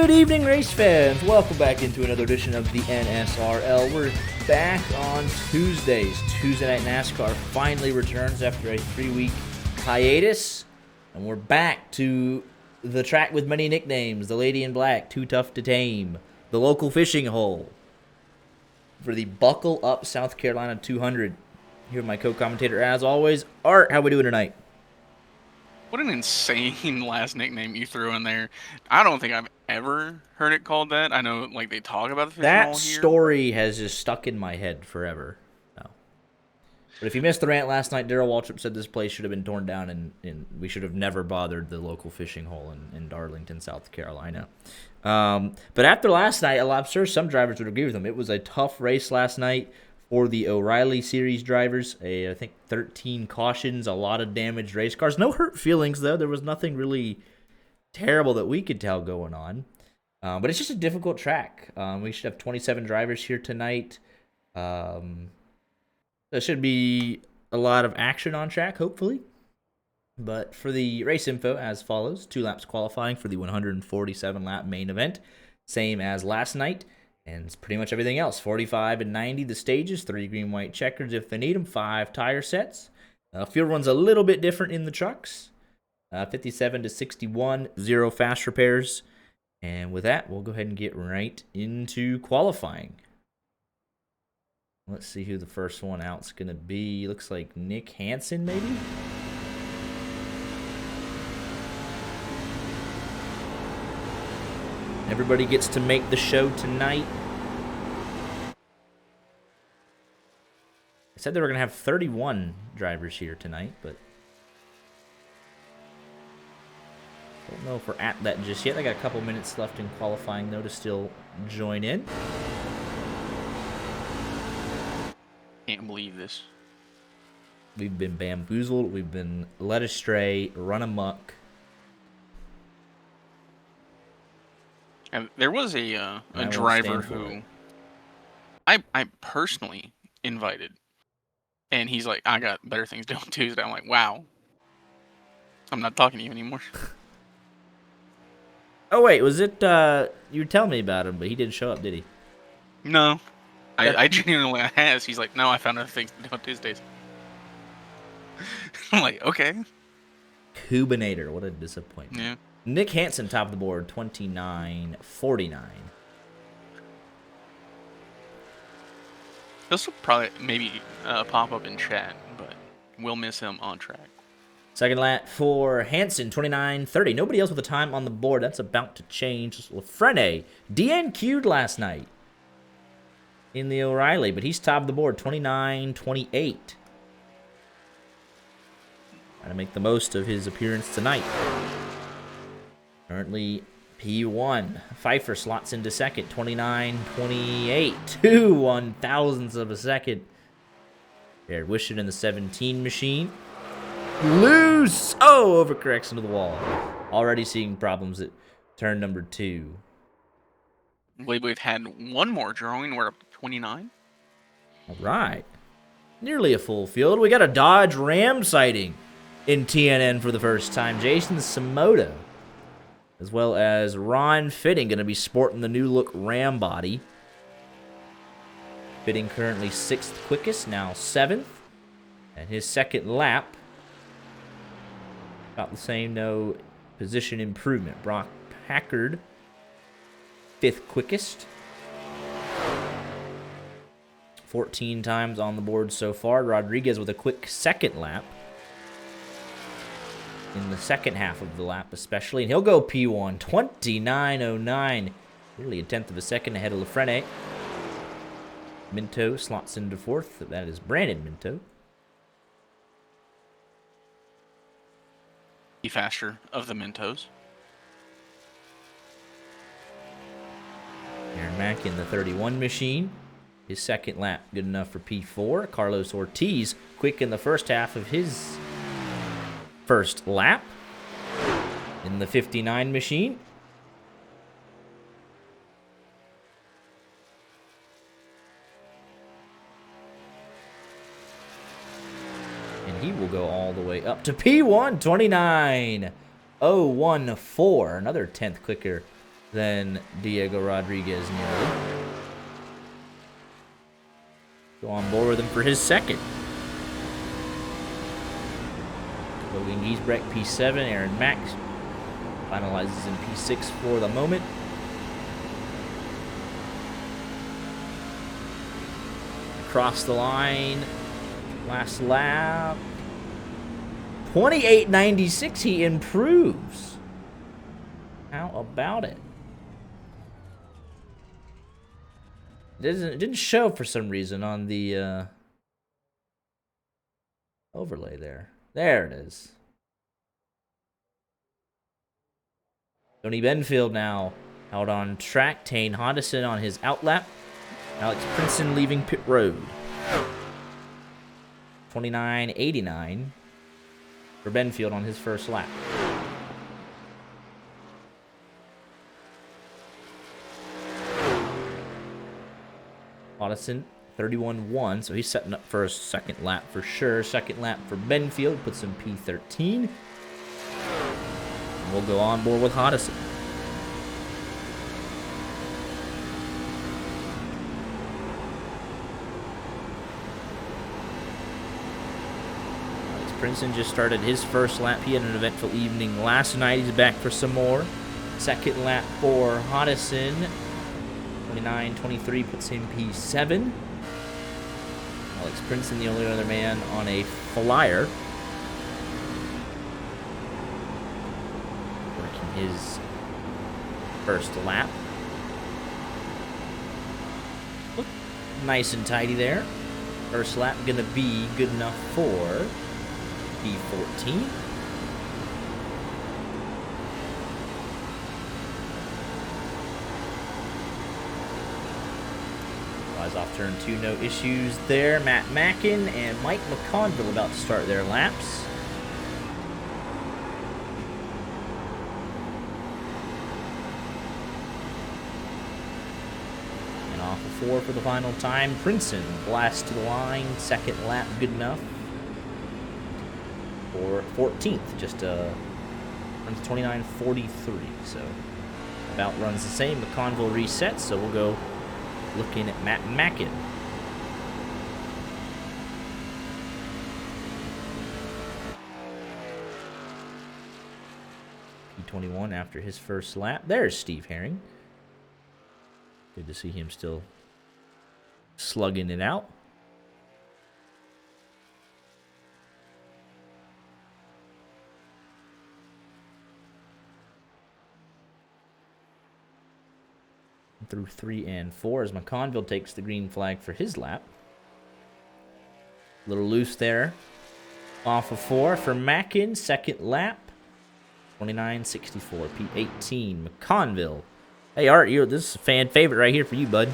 Good evening, race fans. Welcome back into another edition of the NSRL. We're back on Tuesdays. Tuesday Night NASCAR finally returns after a 3-week hiatus. And we're back to the track with many nicknames. The Lady in Black, Too Tough to Tame. The local fishing hole. For the Buckle Up South Carolina 200. Here with my co-commentator, as always, Art. How we doing tonight? What an insane last nickname you threw in there. I don't think I've ever heard it called that. I know, like, they talk about the fishing That hole here. story has just stuck in my head forever. No. But if you missed the rant last night, Darrell Waltrip said this place should have been torn down and we should have never bothered the local fishing hole in Darlington, South Carolina. But after last night, I'm sure some drivers would agree with him. It was a tough race last night for the O'Reilly Series drivers. I think 13 cautions, a lot of damaged race cars. No hurt feelings, though. There was nothing really terrible that we could tell going on. But it's just a difficult track. We should have 27 drivers here tonight. There should be a lot of action on track, hopefully. But for the race info, as follows. 2 laps qualifying for the 147-lap main event. Same as last night. And it's pretty much everything else. 45 and 90, the stages. 3 green, white checkers if they need them. 5 tire sets. Field run's a little bit different in the trucks. 57 to 61, 0 fast repairs. And with that, we'll go ahead and get right into qualifying. Let's see who the first one out's going to be. Looks like Nick Hansen, maybe? Everybody gets to make the show tonight. I said they were going to have 31 drivers here tonight, but I don't know if we're at that just yet. They got a couple minutes left in qualifying, though, to still join in. Can't believe this. We've been bamboozled. We've been led astray, run amok. And there was a driver who I personally invited. And he's like, I got better things to do on Tuesday. I'm like, wow. I'm not talking to you anymore. Oh, wait, was it, you were telling me about him, but he didn't show up, did he? No. I genuinely asked. He's like, no, I found other things to do on Tuesdays. I'm like, okay. Kubinator, what a disappointment. Yeah. Nick Hansen, top of the board, 29.49. This will probably maybe pop up in chat, but we'll miss him on track. Second lap for Hansen, 29.30. Nobody else with a time on the board. That's about to change. Lafrene, DNQ'd last night in the O'Reilly, but he's top of the board, 29.28. Trying to make the most of his appearance tonight. Currently P1. Pfeiffer slots into second, 29.28. 2 1,000ths of a second. Jared Wishon in the 17 machine. Loose! Oh, overcorrects into the wall. Already seeing problems at turn number 2. I believe we've had one more drawing. We're up to 29. All right. Nearly a full field. We got a Dodge Ram sighting in TNN for the first time. Jason Samoda, as well as Ron Fitting, going to be sporting the new look Ram body. Fitting currently 6th quickest, now 7th. And his second lap, about the same, no position improvement. Brock Packard, 5th quickest. 14 times on the board so far. Rodriguez with a quick second lap. In the second half of the lap especially. And he'll go P1, 29.09. Nearly a 10th of a second ahead of Lafrene. Minto slots into 4th. That is Brandon Minto. The faster of the Mintos. Aaron Mack in the 31 machine. His second lap good enough for P4. Carlos Ortiz quick in the first half of his first lap in the 59 machine. And he will go all the way up to P1, 29.014. Another 10th quicker than Diego Rodriguez nearly. Go on board with him for his second. Logan Giesbrecht, P7. Aaron Max finalizes in P6 for the moment. Across the line. Last lap. 28.96. He improves. How about it? It didn't show for some reason on the overlay there. There it is. Tony Benfield now out on track. Tane Hodgson on his outlap. Alex Princeton leaving pit road. 29.89 for Benfield on his first lap. Hodgson, 31.1, so he's setting up for a second lap for sure. Second lap for Benfield, puts him P13. And we'll go on board with Hodgson. Alex Princeton just started his first lap. He had an eventful evening last night. He's back for some more. Second lap for Hodgson. 29.23 puts him P7. Alex Princeton, the only other man on a flyer. Working his first lap. Look nice and tidy there. First lap gonna be good enough for P14. Off turn 2, no issues there. Matt Mackin and Mike McConville about to start their laps. And off of 4 for the final time. Princeton blast to the line. Second lap, good enough for 14th. Just runs 29.43, so about runs the same. McConville resets, so we'll go looking at Matt Mackin. P21 after his first lap. There's Steve Herring. Good to see him still slugging it out. Through 3 and 4 as McConville takes the green flag for his lap. A little loose there. Off of 4 for Mackin. Second lap. 29.64. P18. McConville. Hey, Art, this is a fan favorite right here for you, bud.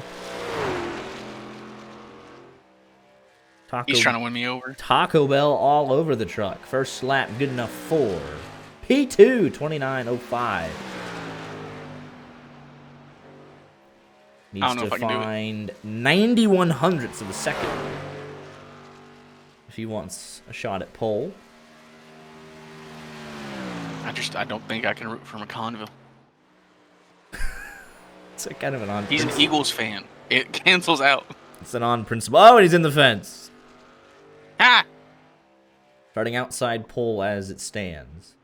He's trying to win me over. Taco Bell all over the truck. First lap, good enough for P2. 29.05. Needs to find 91 hundredths of a second if he wants a shot at pole. I don't think I can root for McConville. It's a kind of an on. He's an Eagles fan. It cancels out. It's an on principle. Oh, and he's in the fence. Ha! Starting outside pole as it stands.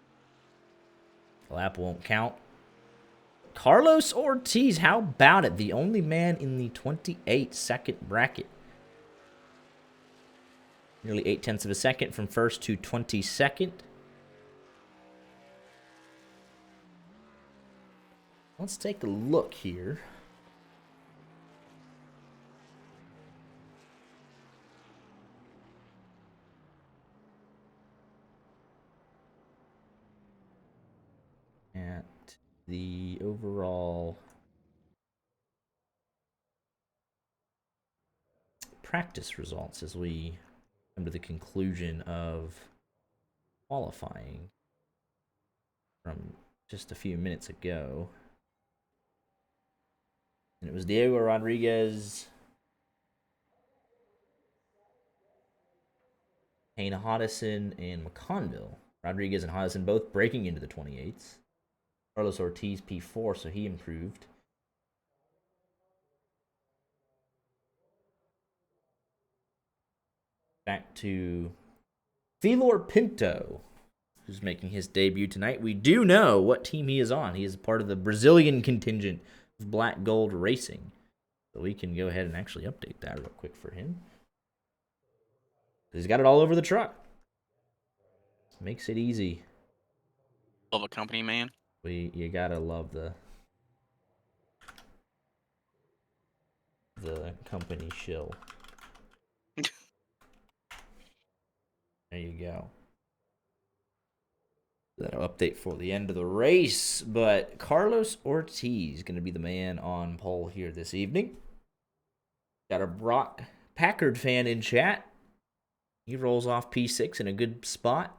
The lap won't count. Carlos Ortiz, how about it? The only man in the 28-second bracket. Nearly 0.8 of a second from first to 22nd. Let's take a look here. At the overall practice results as we come to the conclusion of qualifying from just a few minutes ago. And it was Diego Rodriguez, Hodgson, and McConville. Rodriguez and Hodgson both breaking into the 28s. Carlos Ortiz P4, so he improved. Back to Felor Pinto, who's making his debut tonight. We do know what team he is on. He is part of the Brazilian contingent of Black Gold Racing. So we can go ahead and actually update that real quick for him. He's got it all over the truck. Makes it easy. Love a company, man. You gotta love the company shill. There you go. That'll update for the end of the race. But Carlos Ortiz going to be the man on pole here this evening. Got a Brock Packard fan in chat. He rolls off P6 in a good spot.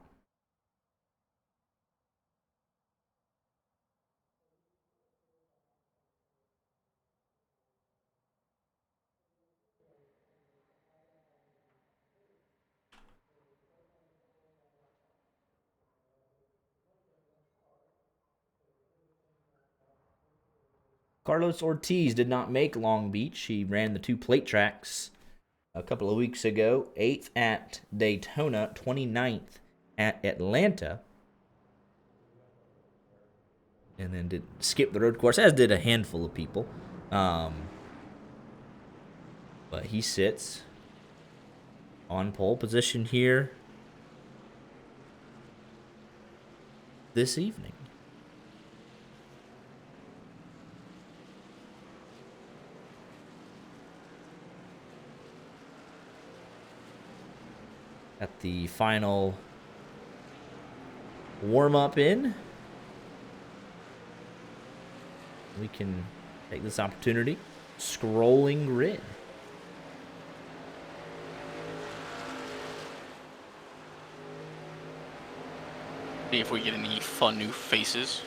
Carlos Ortiz did not make Long Beach. He ran the 2 plate tracks a couple of weeks ago. 8th at Daytona, 29th at Atlanta. And then did skip the road course, as did a handful of people. But he sits on pole position here this evening. At the final warm-up in, we can take this opportunity. Scrolling grid. See if we get any fun new faces.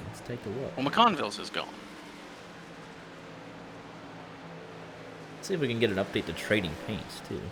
Let's take a look. Well, McConville's is gone. Let's see if we can get an update to Trading Paints, too.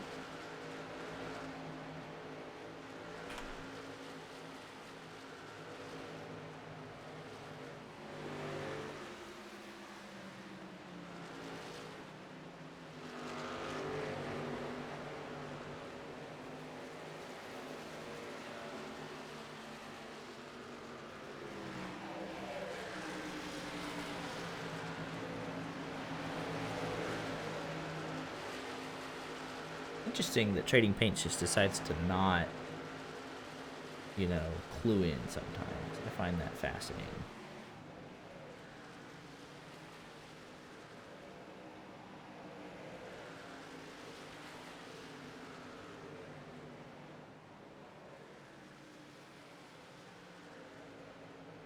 Interesting that Trading Paints just decides to not, clue in sometimes. I find that fascinating.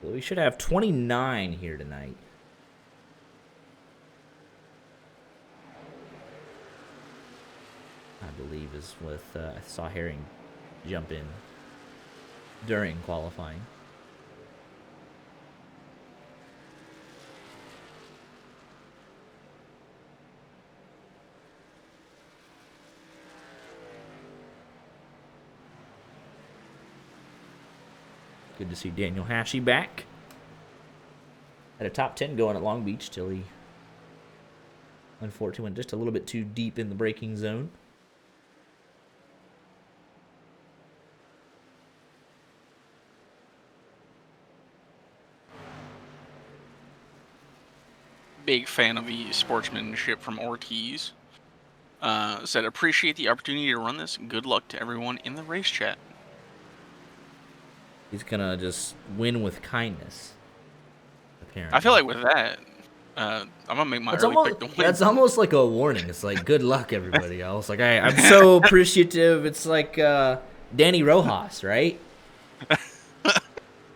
Well, we should have 29 here tonight. I believe is with I saw Herring jump in during qualifying. Good to see Daniel Hashi back. Had a top 10 going at Long Beach till he unfortunately went just a little bit too deep in the braking zone. Big fan of the sportsmanship from Ortiz. Said, appreciate the opportunity to run this. Good luck to everyone in the race chat. He's gonna just win with kindness. Apparently, I feel like with that, I'm gonna make my early pick to win. That's almost like a warning. It's like, good luck, everybody else. Like, I'm so appreciative. It's like Danny Rojas, right?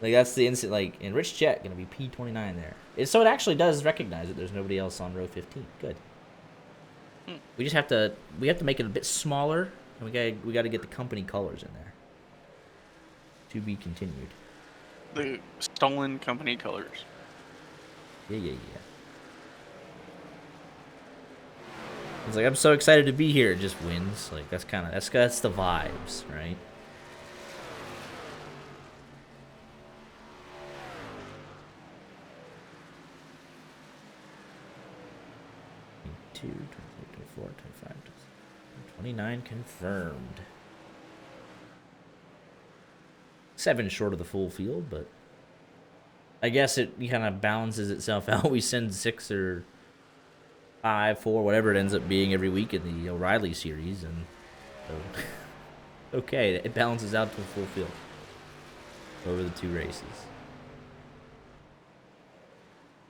Like, that's the instant. Like, in Rich Chet, gonna be P29 there. So it actually does recognize that there's nobody else on row 15. Good. We just have to make it a bit smaller, and we got to get the company colors in there. To be continued. The stolen company colors. Yeah. It's like, I'm so excited to be here. It just wins. Like, that's the vibes, right? 22, 23, 24, 25, 29 confirmed. 7 short of the full field, but I guess it kind of balances itself out. We send 6 or 5, 4, whatever it ends up being every week in the O'Reilly series, and so okay, it balances out to a full field over the 2 races.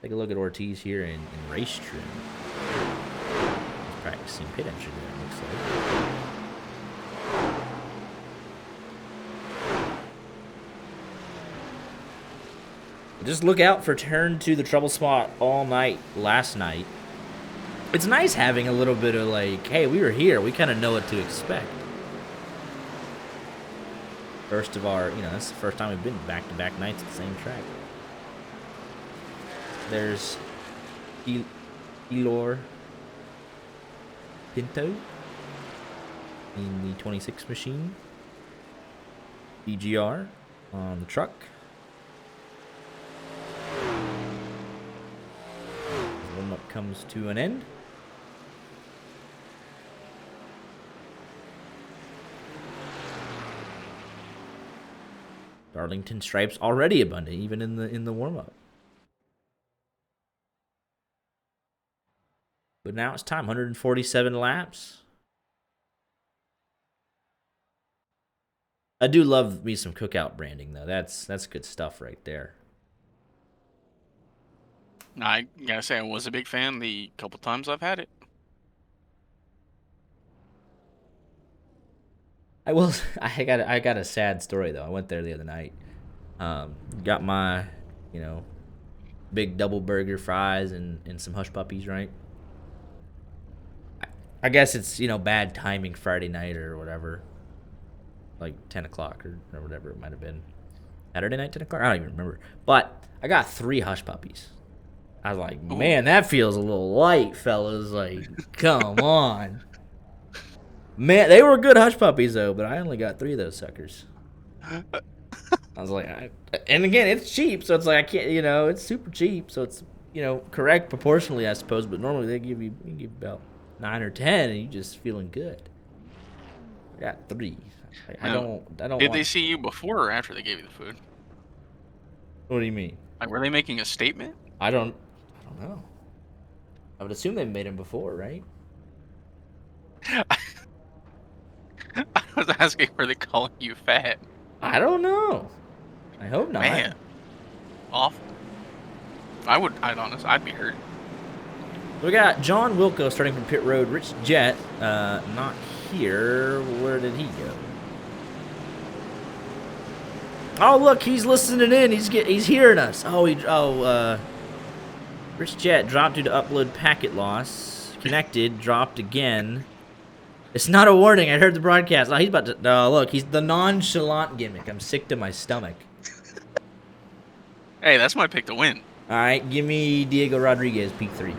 Take a look at Ortiz here in race trim. He's practicing pit entry there, it looks like. Just look out for turn to the trouble spot all night last night. It's nice having a little bit of like, hey, we were here. We kind of know what to expect. First of our, that's the first time we've been back-to-back nights at the same track. There's Elor Pinto in the 26 machine. DGR on the truck. Warm-up comes to an end. Darlington stripes already abundant, even in the warm-up. But now it's time, 147 laps. I do love me some cookout branding though. That's good stuff right there. I gotta say, I was a big fan the couple times I've had it. I got a sad story though. I went there the other night. Got my, big double burger, fries, and some hush puppies, right? I guess it's, bad timing Friday night or whatever. Like 10 o'clock or whatever it might have been. Saturday night, 10 o'clock? I don't even remember. But I got 3 hush puppies. I was like, man, that feels a little light, fellas. Like, come on. Man, they were good hush puppies, though, but I only got 3 of those suckers. I was like, and again, it's cheap, so it's like, I can't, it's super cheap, so it's, correct proportionally, I suppose, but normally they give you about 9 or 10, and you just feeling good. I got 3. I don't. Did they see you before or after they gave you the food? What do you mean? Like, were they making a statement? I don't know. I would assume they've made them before, right? I was asking, were they calling you fat? I don't know. I hope not. Man, awful. I'd be hurt. We got John Wilco starting from pit road. Rich Jett, not here. Where did he go? Oh, look, he's listening in. He's hearing us. Rich Jett dropped due to upload packet loss. Connected, dropped again. It's not a warning. I heard the broadcast. Oh, he's about to. Oh, look, he's the nonchalant gimmick. I'm sick to my stomach. Hey, that's my pick to win. All right, give me Diego Rodriguez, peak 3.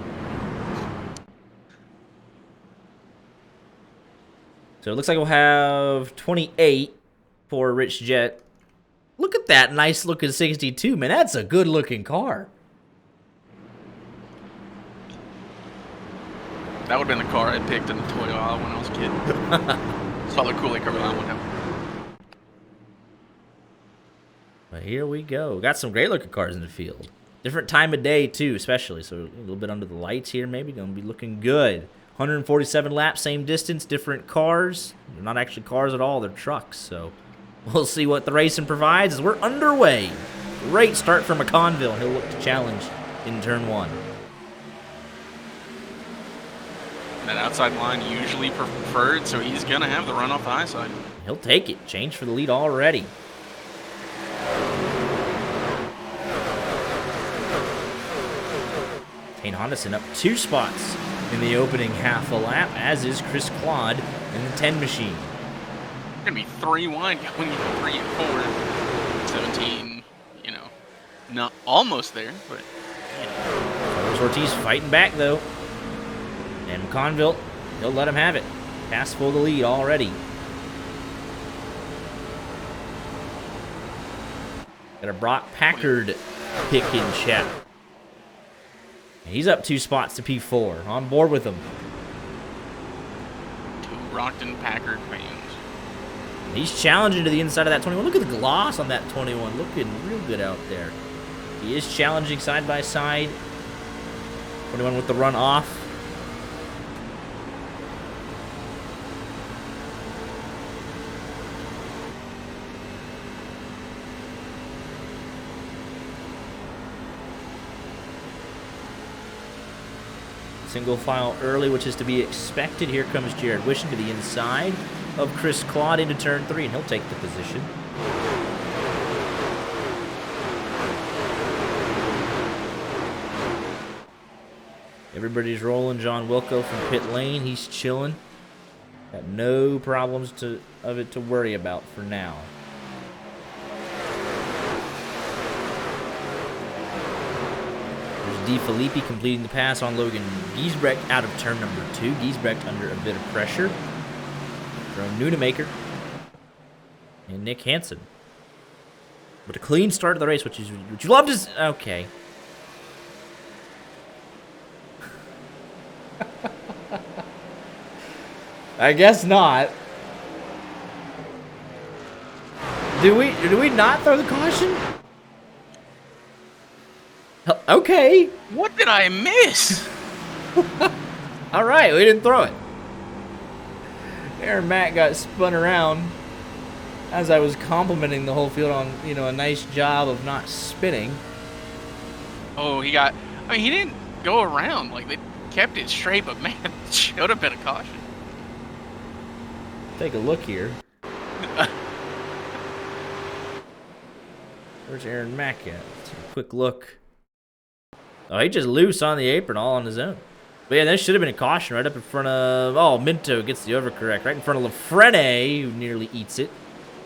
So it looks like we'll have 28 for Rich Jett. Look at that nice looking 62, man. That's a good looking car. That would have been the car I picked in the toy aisle when I was a kid. Saw the Kool-Aid cover that one out. But here we go. Got some great looking cars in the field. Different time of day too, especially. So a little bit under the lights here, maybe. Gonna be looking good. 147 laps, same distance, different cars. They're not actually cars at all, they're trucks. So we'll see what the racing provides as we're underway. Great start for McConville. He'll look to challenge in turn 1. That outside line usually preferred, so he's going to have the run off the high side. He'll take it. Change for the lead already. Kane Hondison up 2 spots in the opening half a lap, as is Chris Claude in the 10 machine. Going to be 3 wide going into 3 and 4. 17, not almost there, but. Carlos Ortiz fighting back, though. And McConville, he'll let him have it. Pass for the lead already. Got a Brock Packard pick in chat. He's up 2 spots to P4. On board with him. 2 Rockton Packard fans. He's challenging to the inside of that 21. Look at the gloss on that 21. Looking real good out there. He is challenging side by side. 21 with the run off. Single file early, which is to be expected. Here comes Jared Wishing to the inside of Chris Claude into turn 3, and he'll take the position. Everybody's rolling. John Wilco from pit lane. He's chilling. Got no problems of it to worry about for now. There's DeFilippi completing the pass on Logan Giesbrecht out of turn number 2. Giesbrecht under a bit of pressure from Nunemaker and Nick Hansen. But a clean start to the race, which you love to see. Okay. I guess not. Do we not throw the caution? Okay. What did I miss? All right, we didn't throw it. Aaron Mack got spun around as I was complimenting the whole field on, a nice job of not spinning. Oh, he didn't go around. Like, they kept it straight, but man, it should have been a caution. Take a look here. Where's Aaron Mack at? Let's take a quick look. Oh, he just loose on the apron all on his own. But yeah, there should have been a caution right up in front of... Oh, Minto gets the overcorrect right in front of Lafrene, who nearly eats it.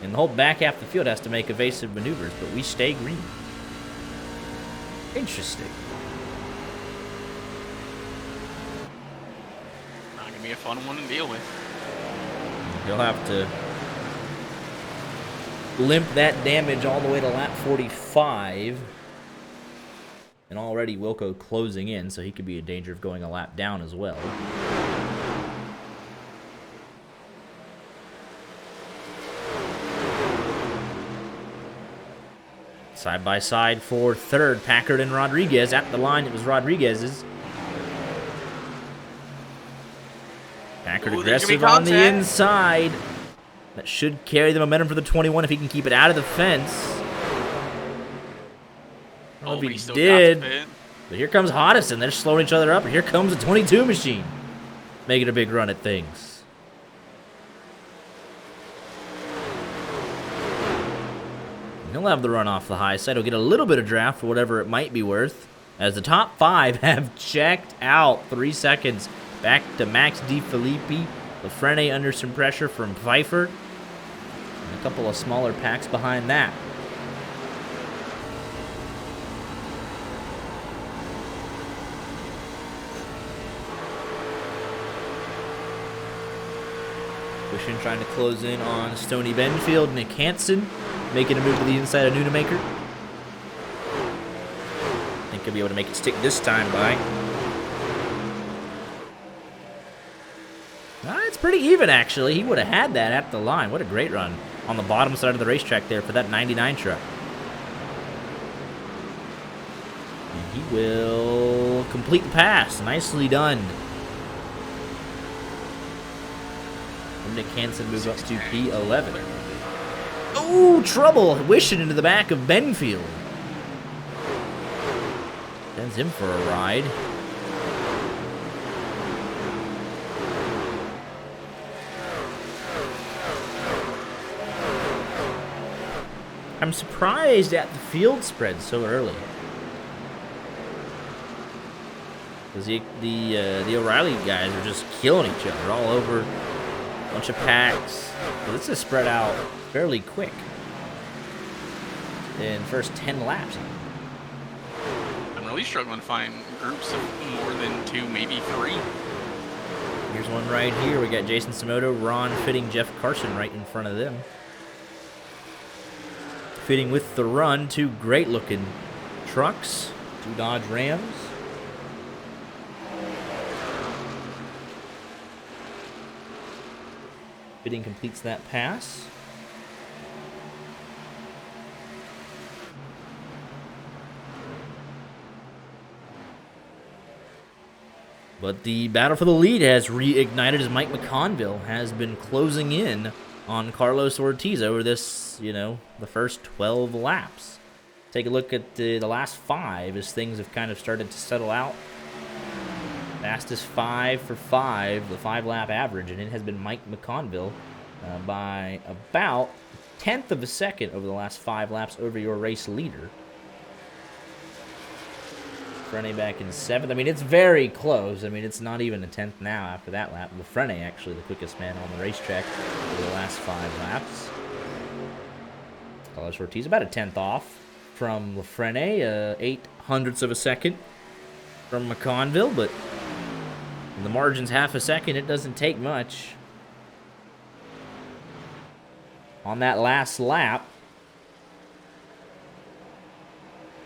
And the whole back half of the field has to make evasive maneuvers, but we stay green. Interesting. Not going to be a fun one to deal with. He'll have to limp that damage all the way to lap 45. And already Wilco closing in, so he could be in danger of going a lap down as well. Side by side for third, Packard and Rodriguez. At the line, it was Rodriguez's. Packard aggressive on the inside. That should carry the momentum for the 21 if he can keep it out of the fence. I don't know if he did. But here comes Hoddison. They're slowing each other up. And here comes the 22 machine. Making a big run at things. He'll have the run off the high side. He'll get a little bit of draft for whatever it might be worth. As the top 5 have checked out. 3 seconds. Back to Max DeFilippi. Lafrene under some pressure from Pfeiffer. And a couple of smaller packs behind that. Wishing trying to close in on Stony Benfield. Nick Hansen making a move to the inside of Nunemaker. I think he'll be able to make it stick this time by. It's pretty even, actually. He would have had that at the line. What a great run on the bottom side of the racetrack there for that 99 truck. And he will complete the pass. Nicely done. Nick Hansen moves up to P11. Oh, trouble! Wishing into the back of Benfield. Sends him for a ride. I'm surprised at the field spread so early. Because the O'Reilly guys are just killing each other all over. Bunch of packs. Well, this is spread out fairly quick. In the first 10 laps. I'm really struggling to find groups of more than 2, maybe 3. Here's one right here. We got Jason Samoto, Ron Fitting, Jeff Carson right in front of them. Fitting with the run. 2 great looking trucks. 2 Dodge Rams. Bidding completes that pass. But the battle for the lead has reignited as Mike McConville has been closing in on Carlos Ortiz over this, the first 12 laps. Take a look at the last 5 as things have kind of started to settle out. Fastest 5 for 5, the 5-lap average, and it has been Mike McConville by about 1/10 of a second over the last 5 laps over your race leader. Frene back in 7th. I mean, it's very close. I mean, it's not even a 10th now after that lap. Frene actually the quickest man on the racetrack over the last 5 laps. Carlos Ortiz about a 10th off from Lafrene, 0.08 of a second from McConville, but when the margin's half a second, it doesn't take much. On that last lap,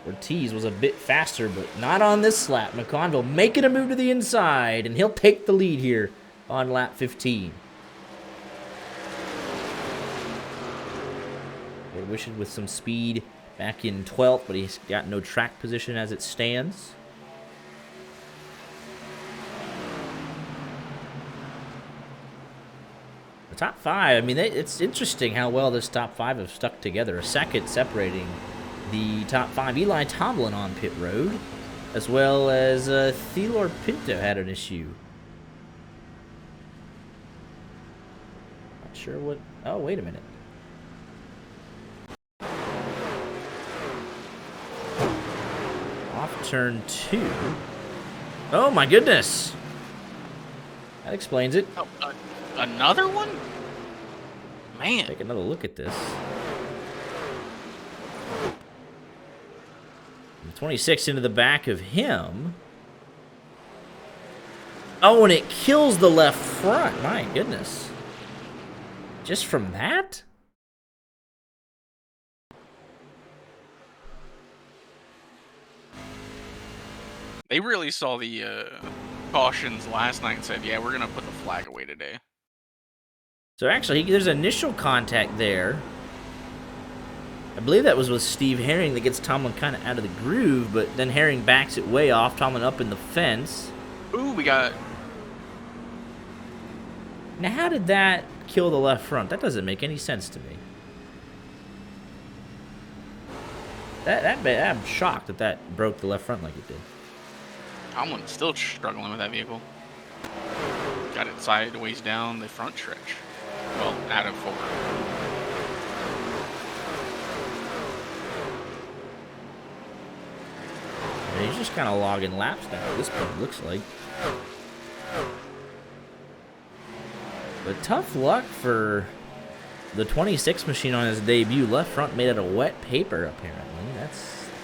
Ortiz was a bit faster, but not on this lap. McConville making a move to the inside, and he'll take the lead here on lap 15. We're wishing with some speed back in 12th, but he's got no track position as it stands. The top 5, I mean, it's interesting how well this top 5 have stuck together. A second separating the top 5. Eli Tomlin on pit road, as well as Thelor Pinto had an issue. Not sure what... Oh, wait a minute. Off turn 2. Oh, my goodness. That explains it. Oh, another one? Man. Take another look at this. 26 into the back of him. Oh, and it kills the left front. My goodness. Just from that? They really saw the cautions last night and said, yeah, we're going to put the flag away today. So actually, there's initial contact there. I believe that was with Steve Herring that gets Tomlin kind of out of the groove, but then Herring backs it way off. Tomlin up in the fence. Ooh, we got... Now, how did that kill the left front? That doesn't make any sense to me. I'm shocked that that broke the left front like it did. Tomlin's still struggling with that vehicle. Got it sideways down the front stretch. Well, out of forward. Yeah, he's just kind of logging laps now at this point, it looks like. But tough luck for the 26 machine on his debut. Left front made out of wet paper, apparently.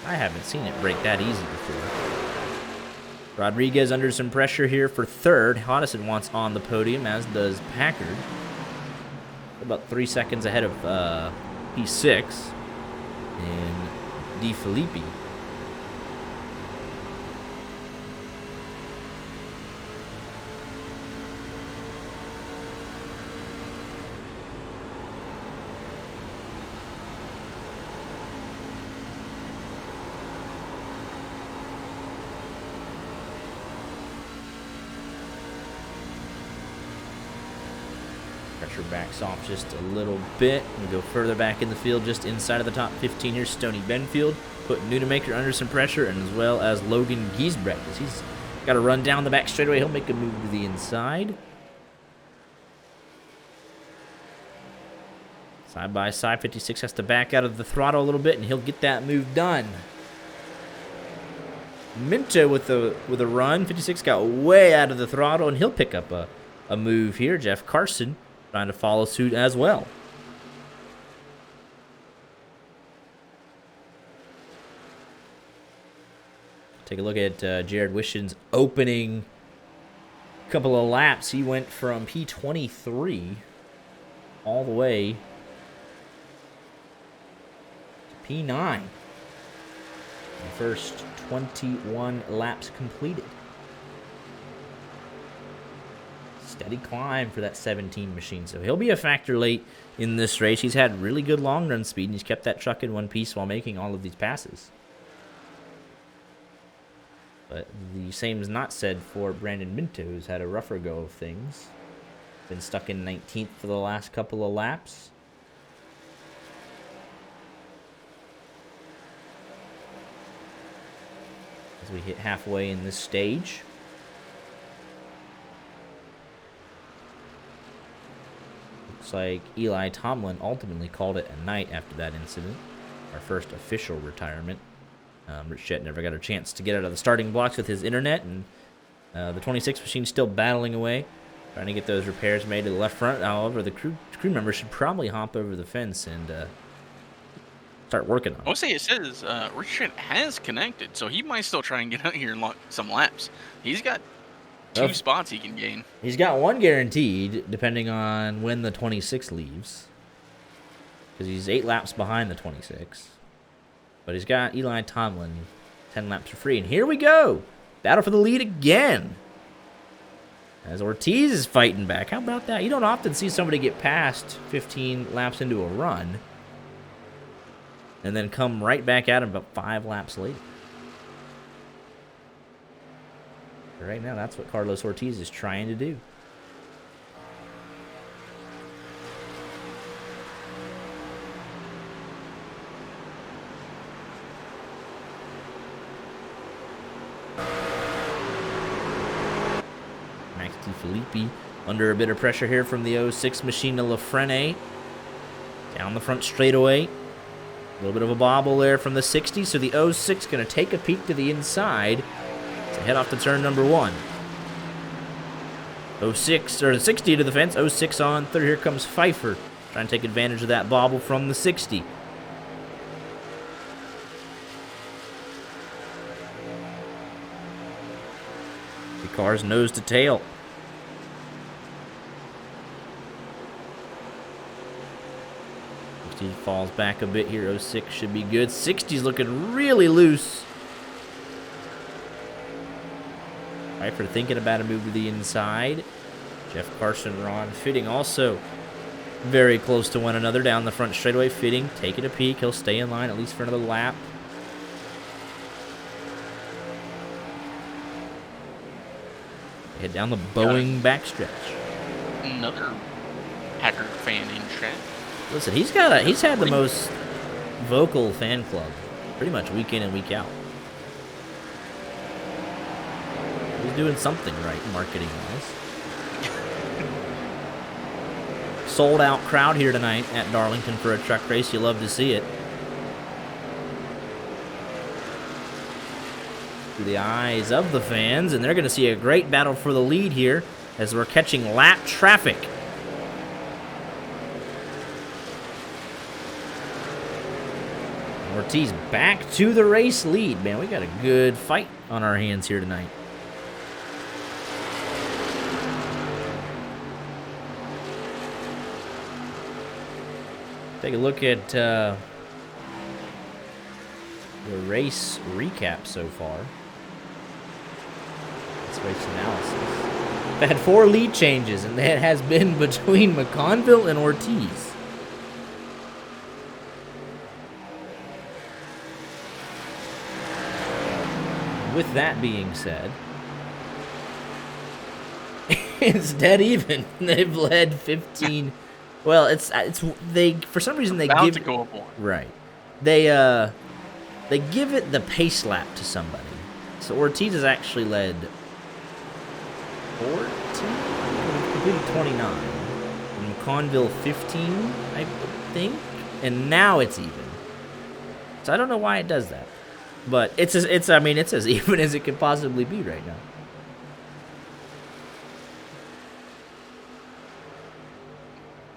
I haven't seen it break that easy before. Rodriguez under some pressure here for 3rd. Hodison wants on the podium, as does Packard. About 3 seconds ahead of P6 and Di Filippi. Pressure backs off just a little bit. We go further back in the field, just inside of the top 15 here. Stoney Benfield putting Nunemaker under some pressure, and as well as Logan Giesbrecht. He's got to run down the back straightaway. He'll make a move to the inside. Side by side, 56 has to back out of the throttle a little bit, and he'll get that move done. Minto with a run. 56 got way out of the throttle, and he'll pick up a move here. Jeff Carson trying to follow suit as well. Take a look at Jared Wishen's opening couple of laps. He went from P23 all the way to P9. The first 21 laps completed. steady climb for that 17 machine. So he'll be a factor late in this race. He's had really good long run speed, and he's kept that truck in one piece while making all of these passes. But the same is not said for Brandon Minto, who's had a rougher go of things. Been stuck in 19th for the last couple of laps. As we hit halfway in this stage. Looks like Eli Tomlin ultimately called it a night after that incident. Our first official retirement. Rich Jett never got a chance to get out of the starting blocks with his internet, and the 26 machine's still battling away, trying to get those repairs made to the left front. However, the crew member should probably hop over the fence and start working on it. I would say it says Rich Jett has connected, so he might still try and get out here and lock some laps. He's got two spots he can gain. He's got one guaranteed, depending on when the 26 leaves, because he's 8 laps behind the 26. But he's got Eli Tomlin 10 laps for free. And here we go. Battle for the lead again. As Ortiz is fighting back. How about that? You don't often see somebody get past 15 laps into a run and then come right back at him about 5 laps later. But right now, that's what Carlos Ortiz is trying to do. Filippi under a bit of pressure here from the 06 Machine LaFrene. Down the front straightaway. A little bit of a bobble there from the 60. So the 06 going to take a peek to the inside to head off to turn number 1. 06, or the 60 to the fence. 06 on third. Here comes Pfeiffer, trying to take advantage of that bobble from the 60. The car's nose to tail. He falls back a bit here. 06 should be good. 60's looking really loose. Pfeiffer thinking about a move to the inside. Jeff Carson, Ron Fitting also very close to one another down the front straightaway. Fitting taking a peek. He'll stay in line at least for another lap. Head down the Boeing backstretch. Another Packard fan in chat. Listen, he's had the most vocal fan club pretty much week in and week out. He's doing something right marketing-wise. Sold out crowd here tonight at Darlington for a truck race. You love to see it. Through the eyes of the fans, and they're going to see a great battle for the lead here as we're catching lap traffic. Ortiz back to the race lead. Man, we got a good fight on our hands here tonight. Take a look at the race recap so far. This race analysis. We've had 4 lead changes, and that has been between McConville and Ortiz. With that being said, it's dead even. They've led 15. Well, it's they for some reason they give to go up one. Right. They give it the pace lap to somebody. So Ortiz has actually led 14, completed 29, and McConville 15, I think, and now it's even. So I don't know why it does that. But it's as even as it could possibly be right now.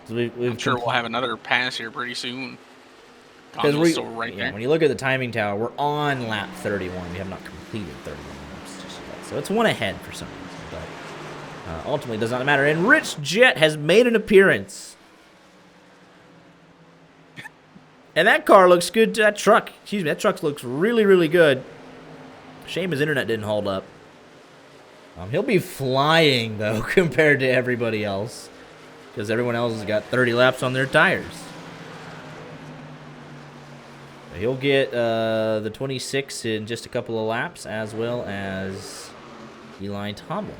So I'm sure we'll have another pass here pretty soon. Because still right there. When you look at the timing tower, we're on lap 31. We have not completed 31 laps just yet. So it's one ahead for some reason. But ultimately, it does not matter. And Rich Jett has made an appearance. And that car looks good. That truck looks really, really good. Shame his internet didn't hold up. He'll be flying, though, compared to everybody else. Because everyone else has got 30 laps on their tires. He'll get the 26 in just a couple of laps, as well as Eli Tomlin.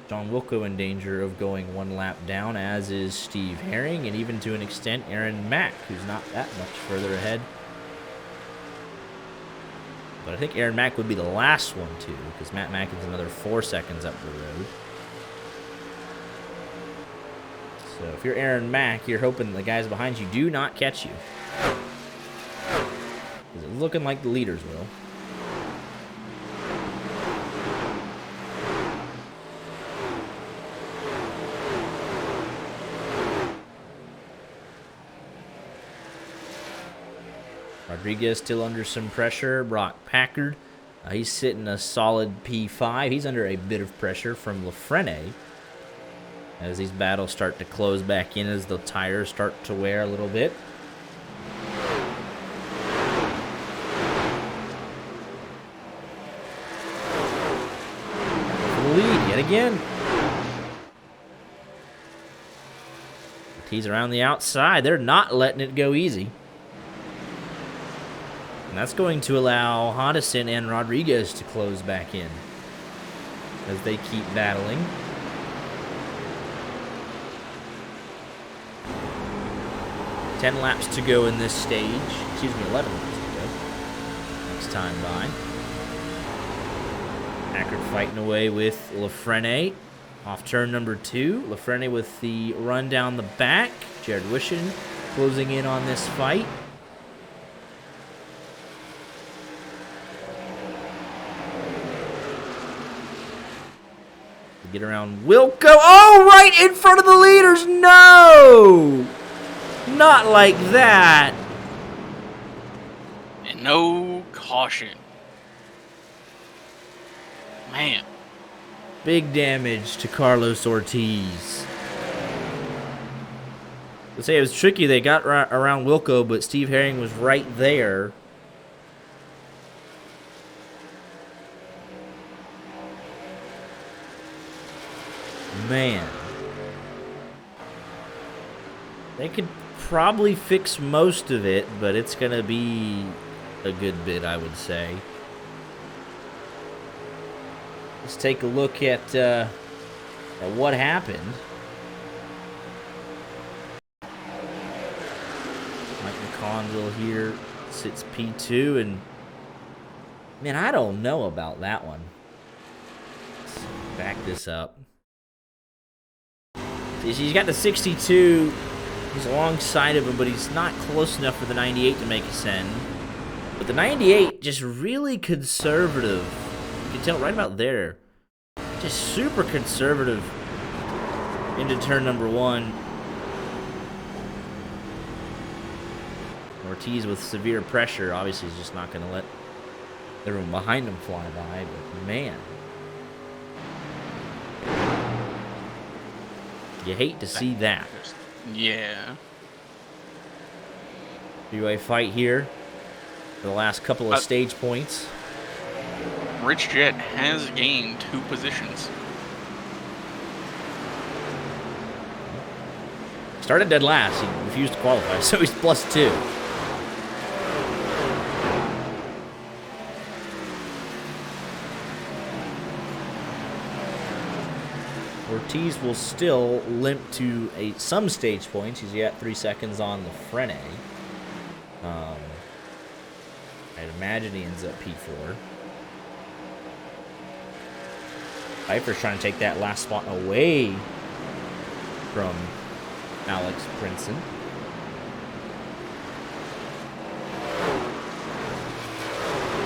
John Wilco in danger of going one lap down, as is Steve Herring, and even to an extent, Aaron Mack, who's not that much further ahead. But I think Aaron Mack would be the last one, too, because Matt Mack is another 4 seconds up the road. So if you're Aaron Mack, you're hoping the guys behind you do not catch you. Because it's looking like the leaders will. Rodriguez still under some pressure. Brock Packard, he's sitting a solid P5. He's under a bit of pressure from Lafrene as these battles start to close back in, as the tires start to wear a little bit. Lead yet again. He's around the outside. They're not letting it go easy. And that's going to allow Hodison and Rodriguez to close back in as they keep battling. Ten laps to go in this stage. Excuse me, 11 laps to go. Next time by. Packard fighting away with Lafrene. Off turn number 2. Lafrene with the run down the back. Jared Wishon closing in on this fight. Get around Wilco. Oh, right in front of the leaders. No! Not like that. And no caution. Man. Big damage to Carlos Ortiz. Let's say it was tricky. They got around Wilco, but Steve Herring was right there. Man. They could probably fix most of it, but it's going to be a good bit, I would say. Let's take a look at what happened. Mike McConville here sits P2, and man, I don't know about that one. Let's back this up. He's got the 62. He's alongside of him, but he's not close enough for the 98 to make a send. But the 98 just really conservative. You can tell right about there. Just super conservative into turn number 1. Ortiz with severe pressure. Obviously, he's just not going to let everyone behind him fly by. But man, you hate to see that. Yeah. Three-way fight here for the last couple of stage points. Rich Jet has gained 2 positions. Started dead last. He refused to qualify, so he's +2. Ortiz will still limp to some stage points. He's got 3 seconds on the Frene. I'd imagine he ends up P4. Pfeiffer's trying to take that last spot away from Alex Princeton.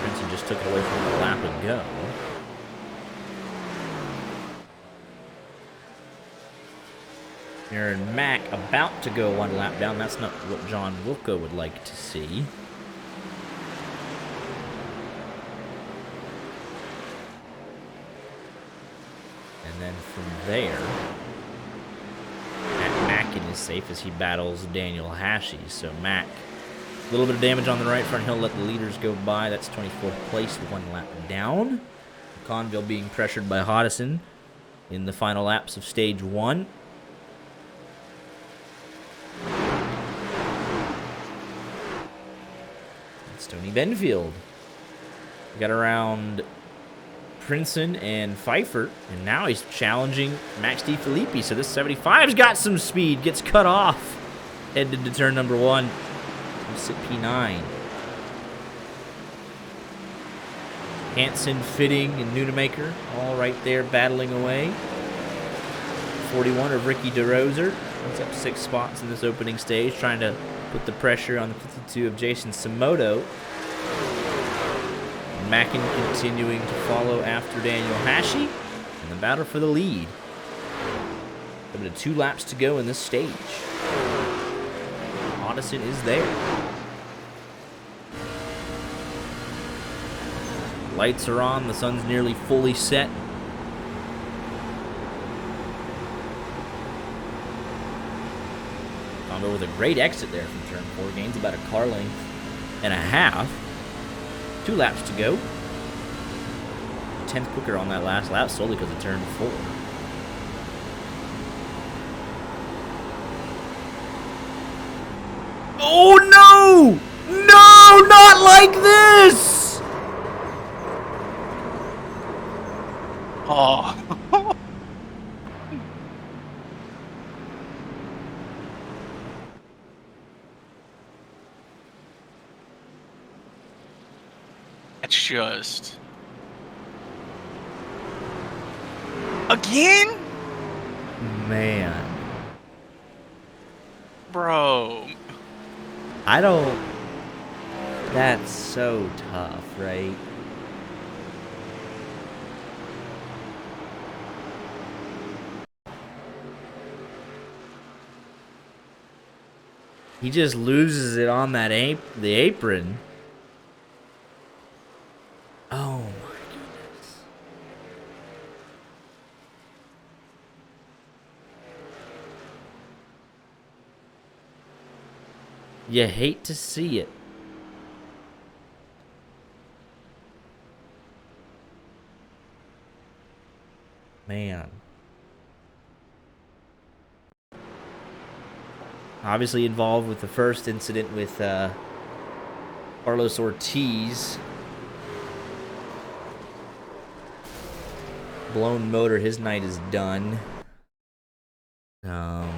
Princeton just took it away from the lap and go. Aaron Mack about to go 1 lap down. That's not what John Wilco would like to see. And then from there, Matt Mackin is safe as he battles Daniel Hashey. So Mack A little bit of damage on the right front. He'll let the leaders go by. That's 24th place, 1 lap down. Conville being pressured by Hodison in the final laps of stage 1. It's Tony Benfield. We got around Princeton and Pfeiffer, and now he's challenging Max DeFilippi. So this 75's got some speed, gets cut off, headed to turn number 1. Sit P9. Hansen, Fitting, and Nunemaker all right there battling away. 41 of Ricky DeRoser. He's up 6 spots in this opening stage, trying to put the pressure on the 52 of Jason Samoto. Mackin continuing to follow after Daniel Hashi in the battle for the lead. Coming to 2 laps to go in this stage. Hodison is there. Lights are on. The sun's nearly fully set. Combo with a great exit there from turn 4. Gains about a car length and a half. 2 laps to go. 10th quicker on that last lap solely because of turn 4. Oh no! No, not like this! Oh. That's just... Again? Man. Bro. I don't... That's so tough, right? He just loses it on that the apron. Oh my goodness. You hate to see it. Man. Obviously involved with the first incident with Carlos Ortiz. Blown motor, his night is done. And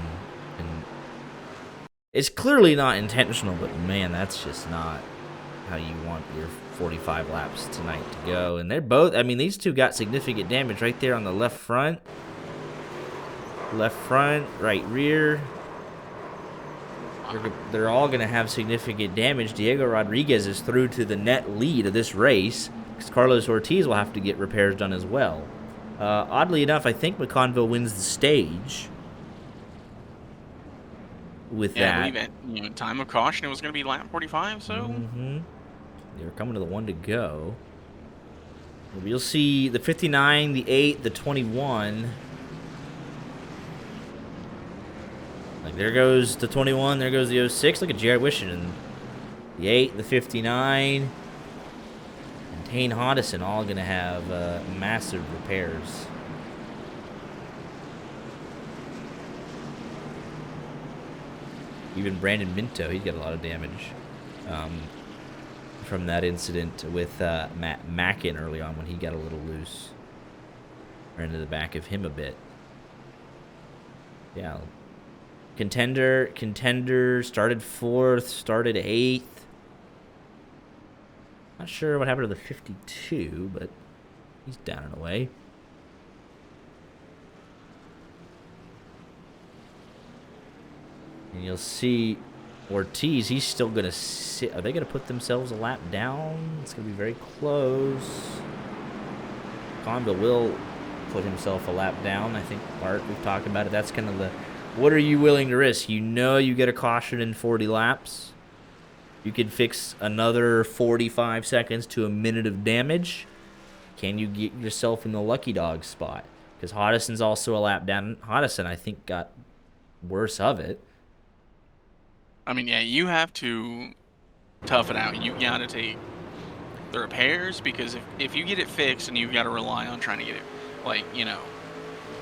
it's clearly not intentional, but man, that's just not how you want your 45 laps tonight to go. And they're both, I mean, these two got significant damage right there on the left front. Left front, right rear. They're all going to have significant damage. Diego Rodriguez is through to the net lead of this race, because Carlos Ortiz will have to get repairs done as well. Oddly enough, I think McConville wins the stage with that. I believe at time of caution, it was going to be lap 45, so... They were coming to the 1 to go. You'll see the 59, the 8, the 21... Like, there goes the 21, there goes the 06. Look at Jared Wishington. The 8, the 59, and Tane Hodison all going to have massive repairs. Even Brandon Minto, he's got a lot of damage from that incident with Matt Mackin early on when he got a little loose. Ran into the back of him a bit. Yeah. Contender, started 4th, started 8th. Not sure what happened to the 52, but he's down and away. And you'll see Ortiz, he's still going to sit. Are they going to put themselves a lap down? It's going to be very close. Conville will put himself a lap down. I think, Art, we've talked about it. That's kind of the... What are you willing to risk? You know you get a caution in 40 laps. You can fix another 45 seconds to a minute of damage. Can you get yourself in the lucky dog spot? Because Hodison's also a lap down. Hodison, I think, got worse of it. I mean, yeah, you have to tough it out. You got to take the repairs, because if you get it fixed and you've got to rely on trying to get it, like,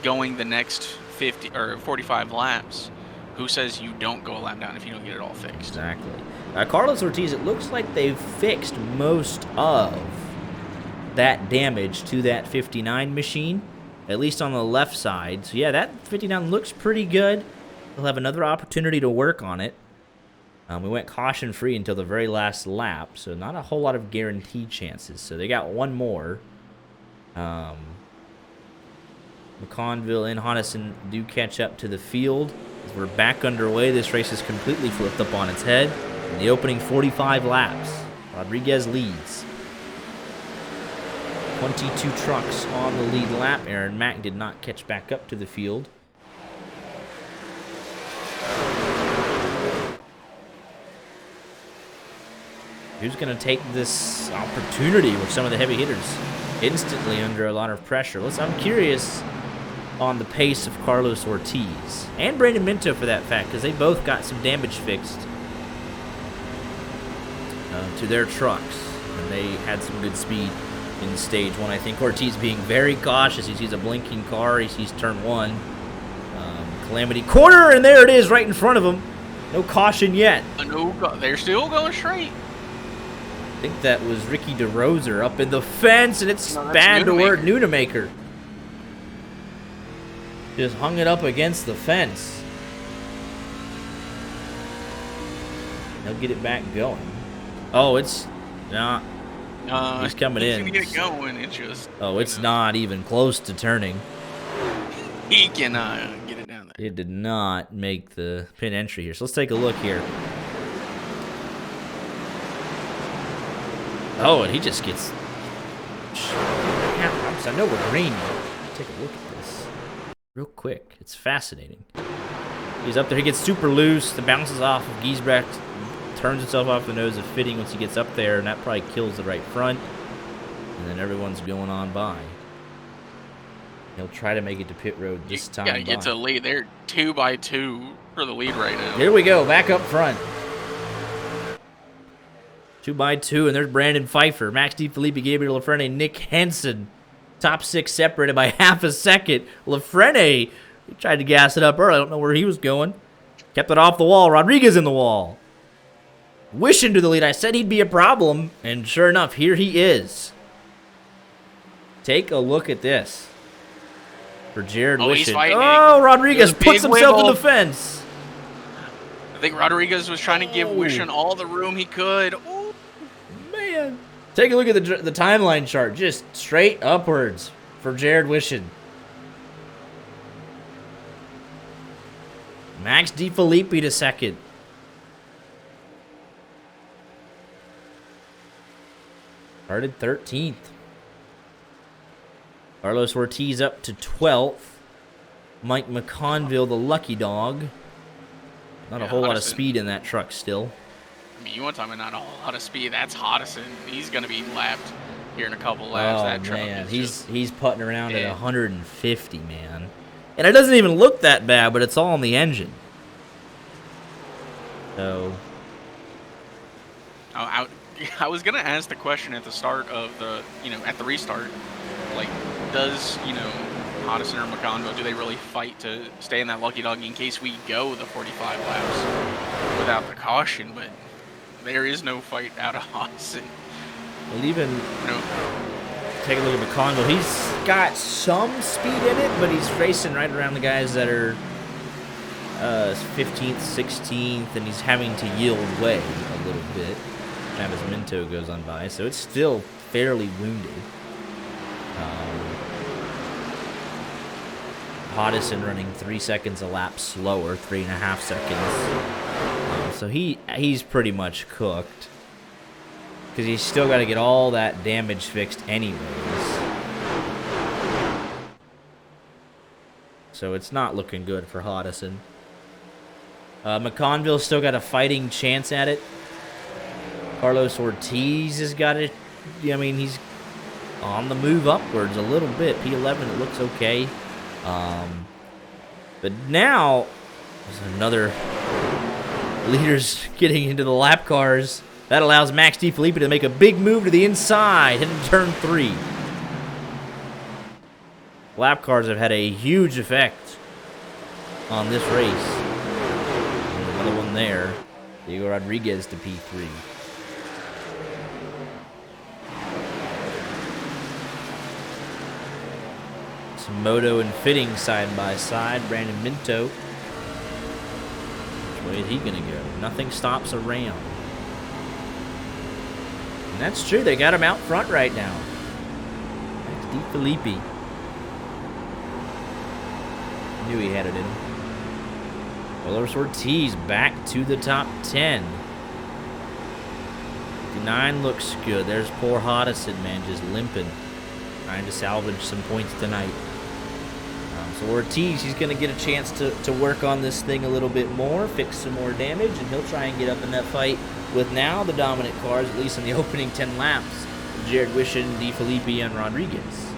going the next 50 or 45 laps, who says you don't go a lap down if you don't get it all fixed? Exactly. Carlos Ortiz, it looks like they've fixed most of that damage to that 59 machine, at least on the left side. So yeah, that 59 looks pretty good. They'll have another opportunity to work on it. We went caution-free until the very last lap, so not a whole lot of guaranteed chances. So they got one more. McConville and Hodison do catch up to the field. As we're back underway, this race is completely flipped up on its head. In the opening 45 laps, Rodriguez leads. 22 trucks on the lead lap. Aaron Mack did not catch back up to the field. Who's going to take this opportunity with some of the heavy hitters instantly under a lot of pressure? I'm curious on the pace of Carlos Ortiz and Brandon Minto for that fact, because they both got some damage fixed to their trucks, and they had some good speed in stage one. I think Ortiz being very cautious. He sees a blinking car. He sees turn one. Calamity corner, and there it is right in front of him. No caution yet. They're still going straight. I think that was Ricky DeRoser up in the fence, and it's bad to word Nunemaker. Just hung it up against the fence. He'll get it back going. Oh, it's not. He's coming in. He's gonna get it going. It's just. Oh, it's not even close to turning. He can get it down there. It did not make the pin entry here. So let's take a look here. Oh, and he just gets. I know we're green. Take a look at this real quick. It's fascinating. He's up there. He gets super loose. It bounces off of Giesbrecht. Turns itself off the nose of Fitting once he gets up there, and that probably kills the right front. And then everyone's going on by. He'll try to make it to pit road this time. Gotta get to the lead. They're 2 by 2 for the lead right now. Here we go. Back up front. 2 by 2, and there's Brandon Pfeiffer, Max DiFilippi, Gabriel Lafrene, Nick Hansen. Top 6 separated by half a second. Lafrene tried to gas it up early. I don't know where he was going. Kept it off the wall. Rodriguez in the wall. Wishing to the lead. I said he'd be a problem, and sure enough, here he is. Take a look at this. For Jared Wishing. Oh, Rodriguez puts himself in the fence. I think Rodriguez was trying to give Wishing all the room he could. Oh, man. Take a look at the timeline chart. Just straight upwards for Jared Wishing. Max DiFilippi to second. Started 13th. Carlos Ortiz up to 12th. Mike McConville, the lucky dog. Not a whole lot of speed in that truck still. I mean, you want to talk about not a whole lot of speed. That's Hodison. He's going to be lapped here in a couple laps. That truck man, he's putting around at 150, man. And it doesn't even look that bad, but it's all in the engine. So... I was gonna ask the question at the start of the, at the restart, like, does, Hodison or McConville, do they really fight to stay in that lucky dog in case we go the 45 laps without the caution? But there is no fight out of Hodison. Well, even take a look at McConville. He's got some speed in it, but he's racing right around the guys that are 15th, 16th, and he's having to yield way a little bit. As Minto goes on by, so it's still fairly wounded. Hodison running 3 seconds a lap slower, 3.5 seconds. So he's pretty much cooked because he's still got to get all that damage fixed anyways. So it's not looking good for Hodison. McConville's still got a fighting chance at it. Carlos Ortiz has got it. I mean, he's on the move upwards a little bit. P11, it looks okay. But now, there's another leaders getting into the lap cars. That allows Max DiFilippi to make a big move to the inside, hitting turn 3. Lap cars have had a huge effect on this race. There's another one there. Diego Rodriguez to P3. Some moto and fitting side by side. Brandon Minto. Which way is he gonna go? Nothing stops a Ram. And that's true. They got him out front right now. Max DiFilippi. Knew he had it in him. Carlos Ortiz back to the top 10. 59 looks good. There's poor Hodison, man, just limping. Trying to salvage some points tonight. So Ortiz, he's going to get a chance to work on this thing a little bit more, fix some more damage, and he'll try and get up in that fight with now the dominant cars, at least in the opening 10 laps. Jared Wishon, DiFilippi, and Rodriguez.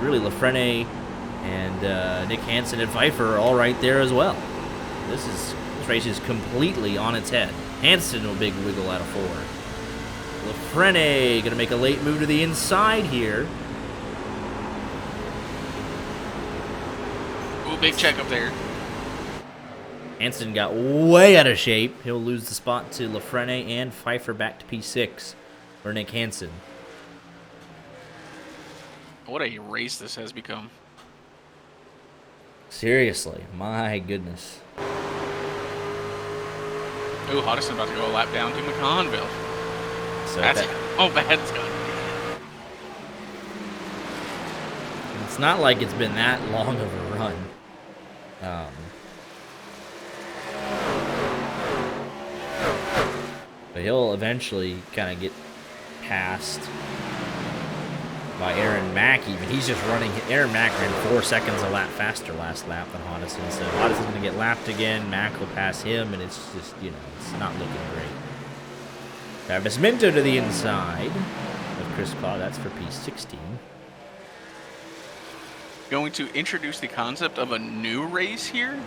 Really, Lafrene and Nick Hansen and Pfeiffer are all right there as well. This race is completely on its head. Hansen will big wiggle out of 4. Lafrene gonna make a late move to the inside here. Ooh, big check up there. Hansen got way out of shape. He'll lose the spot to Lafrene and Pfeiffer back to P6 for Nick Hansen. What a race this has become. Seriously, my goodness. Ooh, Hodison about to go a lap down to McConville. So That's bad. It's not like it's been that long of a run. But he'll eventually kind of get passed by Aaron Mack even. He's just running. Aaron Mack ran 4 seconds a lap faster last lap than Hodison. So Hodison's going to get lapped again. Mack will pass him, and it's just, it's not looking great. Travis Minto to the inside of Chris Claw. That's for P16. Going to introduce the concept of a new race here.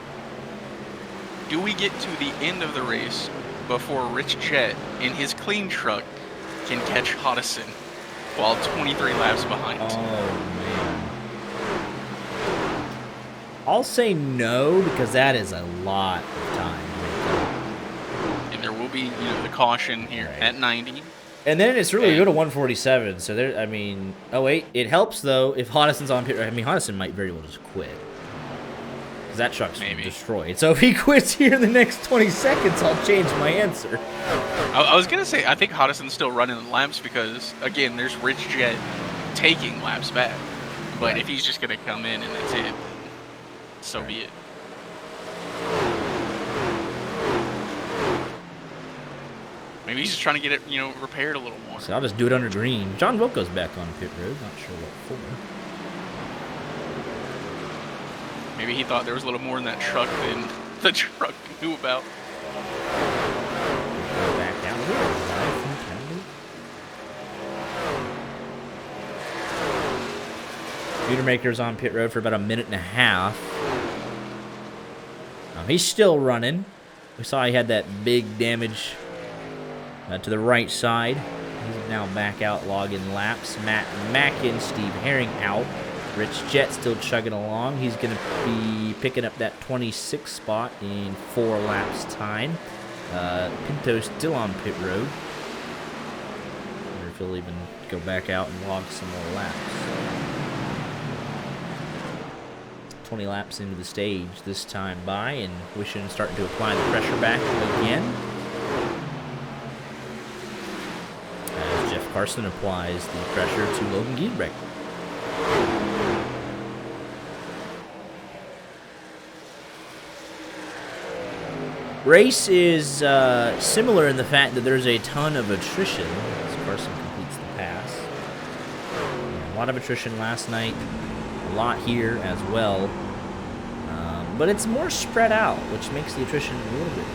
Do we get to the end of the race before Rich Jett in his clean truck can catch Hodison while 23 laps behind? Oh, man. I'll say no, because that is a lot of time. And there will be, the caution here at 90. And then it's really good to 147. So there, oh wait, it helps though if Hodison's on pit. Hodison might very well just quit. Because that truck's destroyed. So if he quits here in the next 20 seconds, I'll change my answer. I was going to say, I think Hodison's still running laps because, again, there's Rich Jett taking laps back. But if he's just going to come in and that's it, so be it. Maybe he's just trying to get it, repaired a little more. So I'll just do it under green. John Wilco's back on pit road. Not sure what for. Maybe he thought there was a little more in that truck than the truck knew about. Back down here. Petermaker's on pit road for about a minute and a half. He's still running. We saw he had that big damage to the right side. He's now back out logging laps. Matt Mackin, Steve Herring out. Rich Jett still chugging along. He's going to be picking up that 26th spot in 4 laps time. Pinto still on pit road. I wonder if he'll even go back out and log some more laps. 20 laps into the stage this time by, and Wishon starting to apply the pressure back again. As Jeff Carson applies the pressure to Logan Giedrecht. Race is similar in the fact that there's a ton of attrition as Carson completes the pass. A lot of attrition last night. A lot here as well, but it's more spread out, which makes the attrition a little bit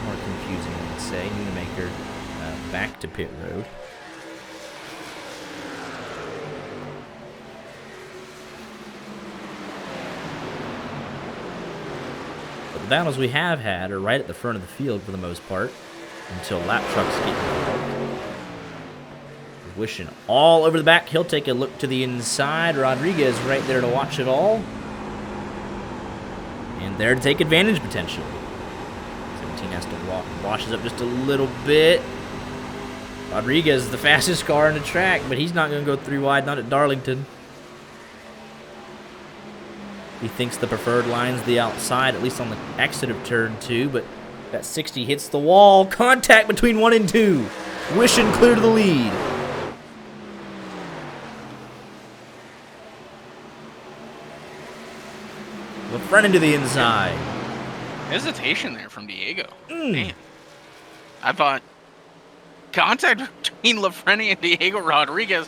more confusing, I would say. Nunemaker back to pit road. But the battles we have had are right at the front of the field for the most part. until lap trucks get involved. Wishing all over the back. He'll take a look to the inside. Rodriguez right there to watch it all. And there to take advantage potentially. 17 has to walk. Washes up just a little bit. Rodriguez is the fastest car on the track, but he's not going to go 3 wide, not at Darlington. He thinks the preferred line's the outside, at least on the exit of turn 2, but that 60 hits the wall. Contact between 1 and 2. Wishing clear to the lead. The front into the inside. Hesitation there from Diego. Man. I thought contact between LaFreniere and Diego Rodriguez.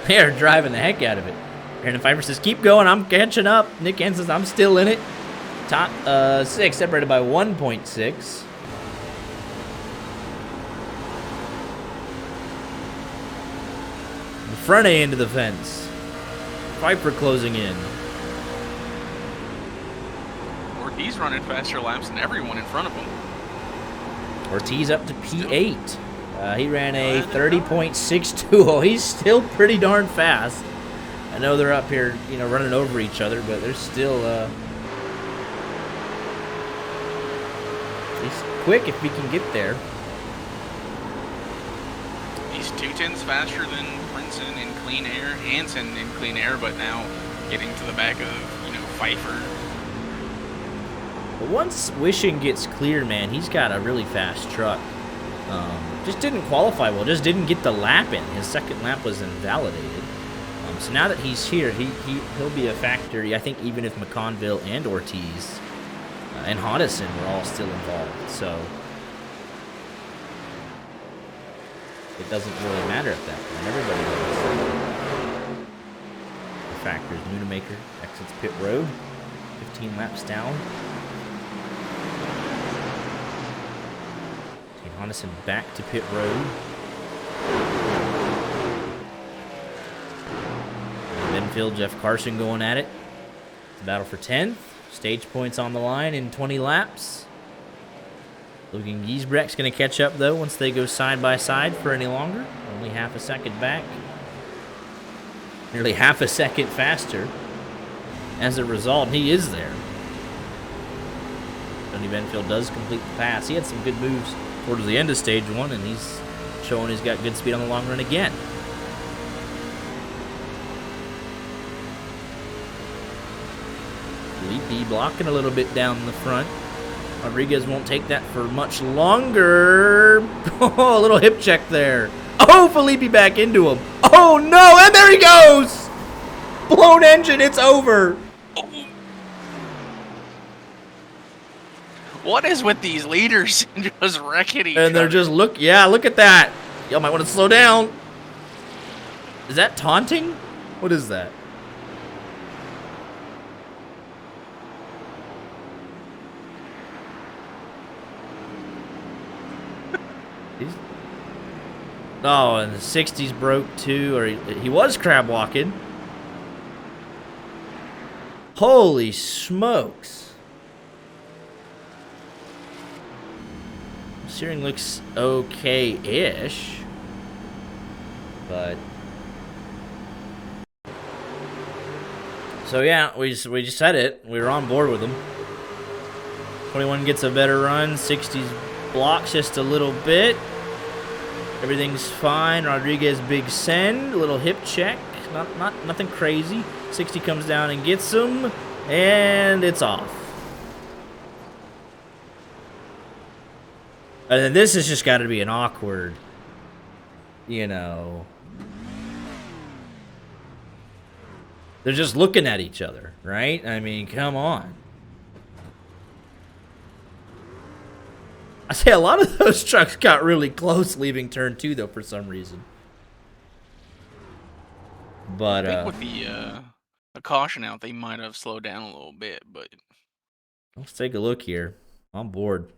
They're driving the heck out of it. Brandon Pfeiffer says, keep going, I'm catching up. Nick Henn says, I'm still in it. Top 6, separated by 1.6. LaFreniere into the fence. Pfeiffer closing in. Ortiz running faster laps than everyone in front of him. Ortiz up to P8. He ran a 30.62. Oh, he's still pretty darn fast. I know they're up here, you know, running over each other, but they're still, he's quick if he can get there. He's 2/10 faster than Princeton in clean air, Hansen in clean air, but now getting to the back of, you know, Pfeiffer. But once Wishing gets clear, man, he's got a really fast truck. Just didn't qualify well, just didn't get the lap in. His second lap was invalidated. So now that he's here, he'll be a factor. I think even if McConville and Ortiz and Hodison were all still involved, so it doesn't really matter at that point. Everybody knows. The factors: Nunemaker exits pit road, 15 laps down. Hodison back to pit road. Benfield, Jeff Carson going at it. It's a battle for 10th. Stage points on the line in 20 laps. Logan Giesbrecht's going to catch up, though, once they go side by side for any longer. Only half a second back. Nearly half a second faster. As a result, he is there. Tony Benfield does complete the pass. He had some good moves towards the end of stage 1, and he's showing he's got good speed on the long run again. Felipe blocking a little bit down the front. Rodriguez won't take that for much longer. Oh, a little hip check there. Oh, Felipe back into him. Oh, no, and there he goes. Blown engine, it's over. What is with these leaders just wrecking each other? And they're just, look at that. Y'all might want to slow down. Is that taunting? What is that? Oh, and the 60s broke too, or he was crab walking. Holy smokes. Steering looks okay-ish, but so yeah, we just said it. We were on board with him. 21 gets a better run. 60s blocks just a little bit. Everything's fine. Rodriguez big send, a little hip check. Nothing crazy. 60 comes down and gets him, and it's off. And then this has just got to be an awkward, you know. They're just looking at each other, right? I mean, come on. I say a lot of those trucks got really close leaving turn 2, though, for some reason. But I think with the caution out, they might have slowed down a little bit, but let's take a look here. On board.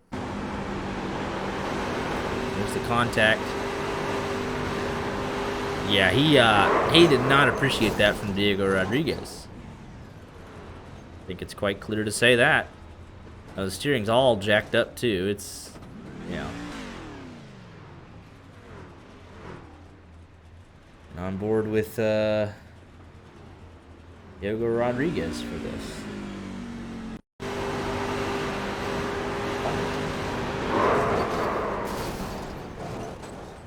There's the contact. Yeah, he did not appreciate that from Diego Rodriguez. I think it's quite clear to say that. The steering's all jacked up too. It's Yeah. And on board with Diego Rodriguez for this.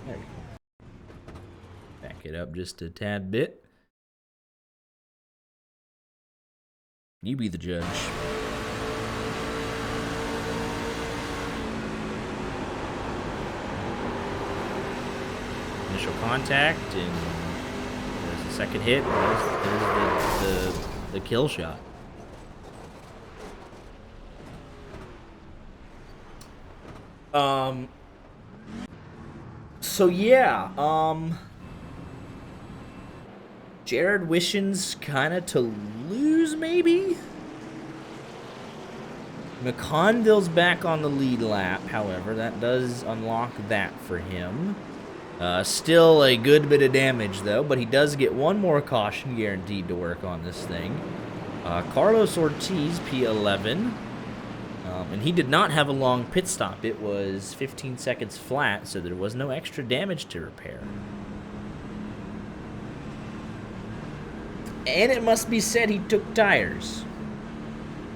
There we go. Back it up just a tad bit. You be the judge. Initial contact, and there's the second hit. There's the kill shot. So yeah, Jared Wishen's kind of to lose, maybe? McConville's back on the lead lap, however. That does unlock that for him. Still a good bit of damage, though, but he does get one more caution guaranteed to work on this thing. Carlos Ortiz, P11. And he did not have a long pit stop. It was 15 seconds flat, so there was no extra damage to repair. And it must be said he took tires,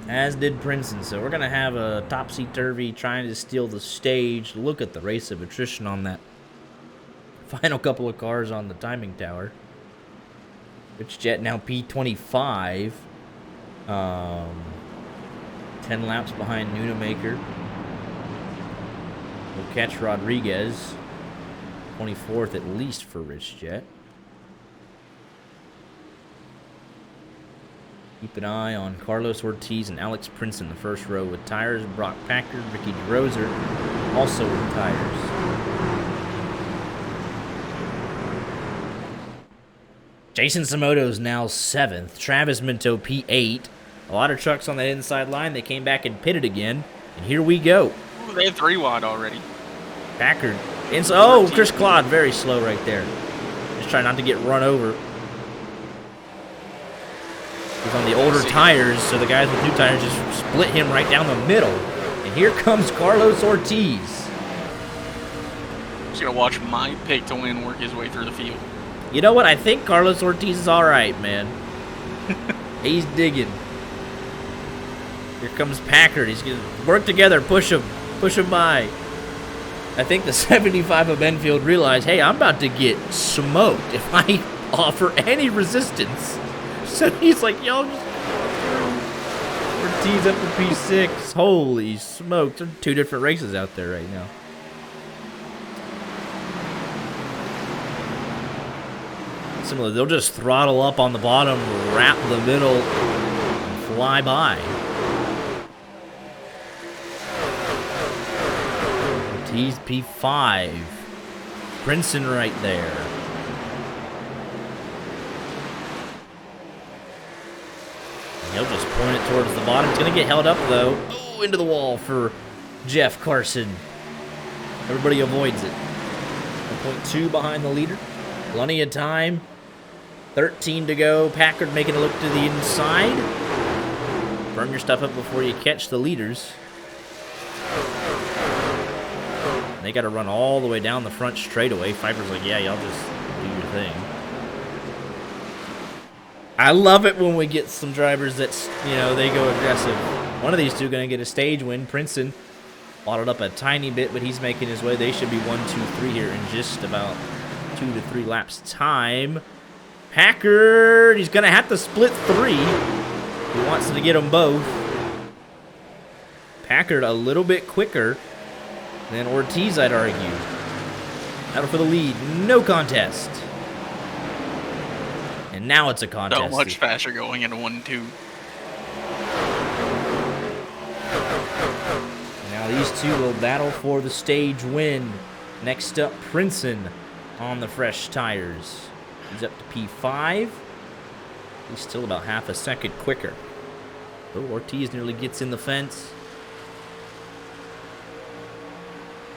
as did Princeton. So we're going to have a topsy-turvy trying to steal the stage. Look at the race of attrition on that final couple of cars on the timing tower. Rich Jet now P25. 10 laps behind Nunemaker. We'll catch Rodriguez. 24th at least for Rich Jet. Keep an eye on Carlos Ortiz and Alex Prince in the first row with tires. Brock Packard, Ricky DeRoser also with tires. Jason Samoto's now 7th. Travis Minto P8. A lot of trucks on that inside line. They came back and pitted again. And here we go. Ooh, they have 3 wide already. Packard. Oh, Chris Claude very slow right there. Just trying not to get run over. He's on the older tires, so the guys with new tires just split him right down the middle. And here comes Carlos Ortiz. Just going to watch my pick to win work his way through the field. You know what? I think Carlos Ortiz is all right, man. He's digging. Here comes Packard. He's going to work together, push him by. I think the 75 of Enfield realized, hey, I'm about to get smoked if I offer any resistance. So he's like, yo, just Ortiz up to P6. Holy smokes. There are 2 different races out there right now. Similar, they'll just throttle up on the bottom, wrap the middle, and fly by. Ortiz P5. Princeton right there. And he'll just point it towards the bottom. It's going to get held up, though. Oh, into the wall for Jeff Carson. Everybody avoids it. 1.2 behind the leader. Plenty of time. 13 to go. Packard making a look to the inside. Burn your stuff up before you catch the leaders. They got to run all the way down the front straightaway. Pfeiffer's like, yeah, y'all just do your thing. I love it when we get some drivers that's, you know, they go aggressive. One of these two going to get a stage win. Princeton waddled up a tiny bit, but he's making his way. They should be 1, 2, 3 here in just about 2 to 3 laps time. Packard, he's going to have to split 3. He wants to get them both. Packard a little bit quicker than Ortiz, I'd argue. Battle for the lead. No contest. And now it's a contest. So much faster going into 1-2. Now these two will battle for the stage win. Next up, Princeton on the fresh tires. He's up to P5. He's still about half a second quicker. Oh, Ortiz nearly gets in the fence.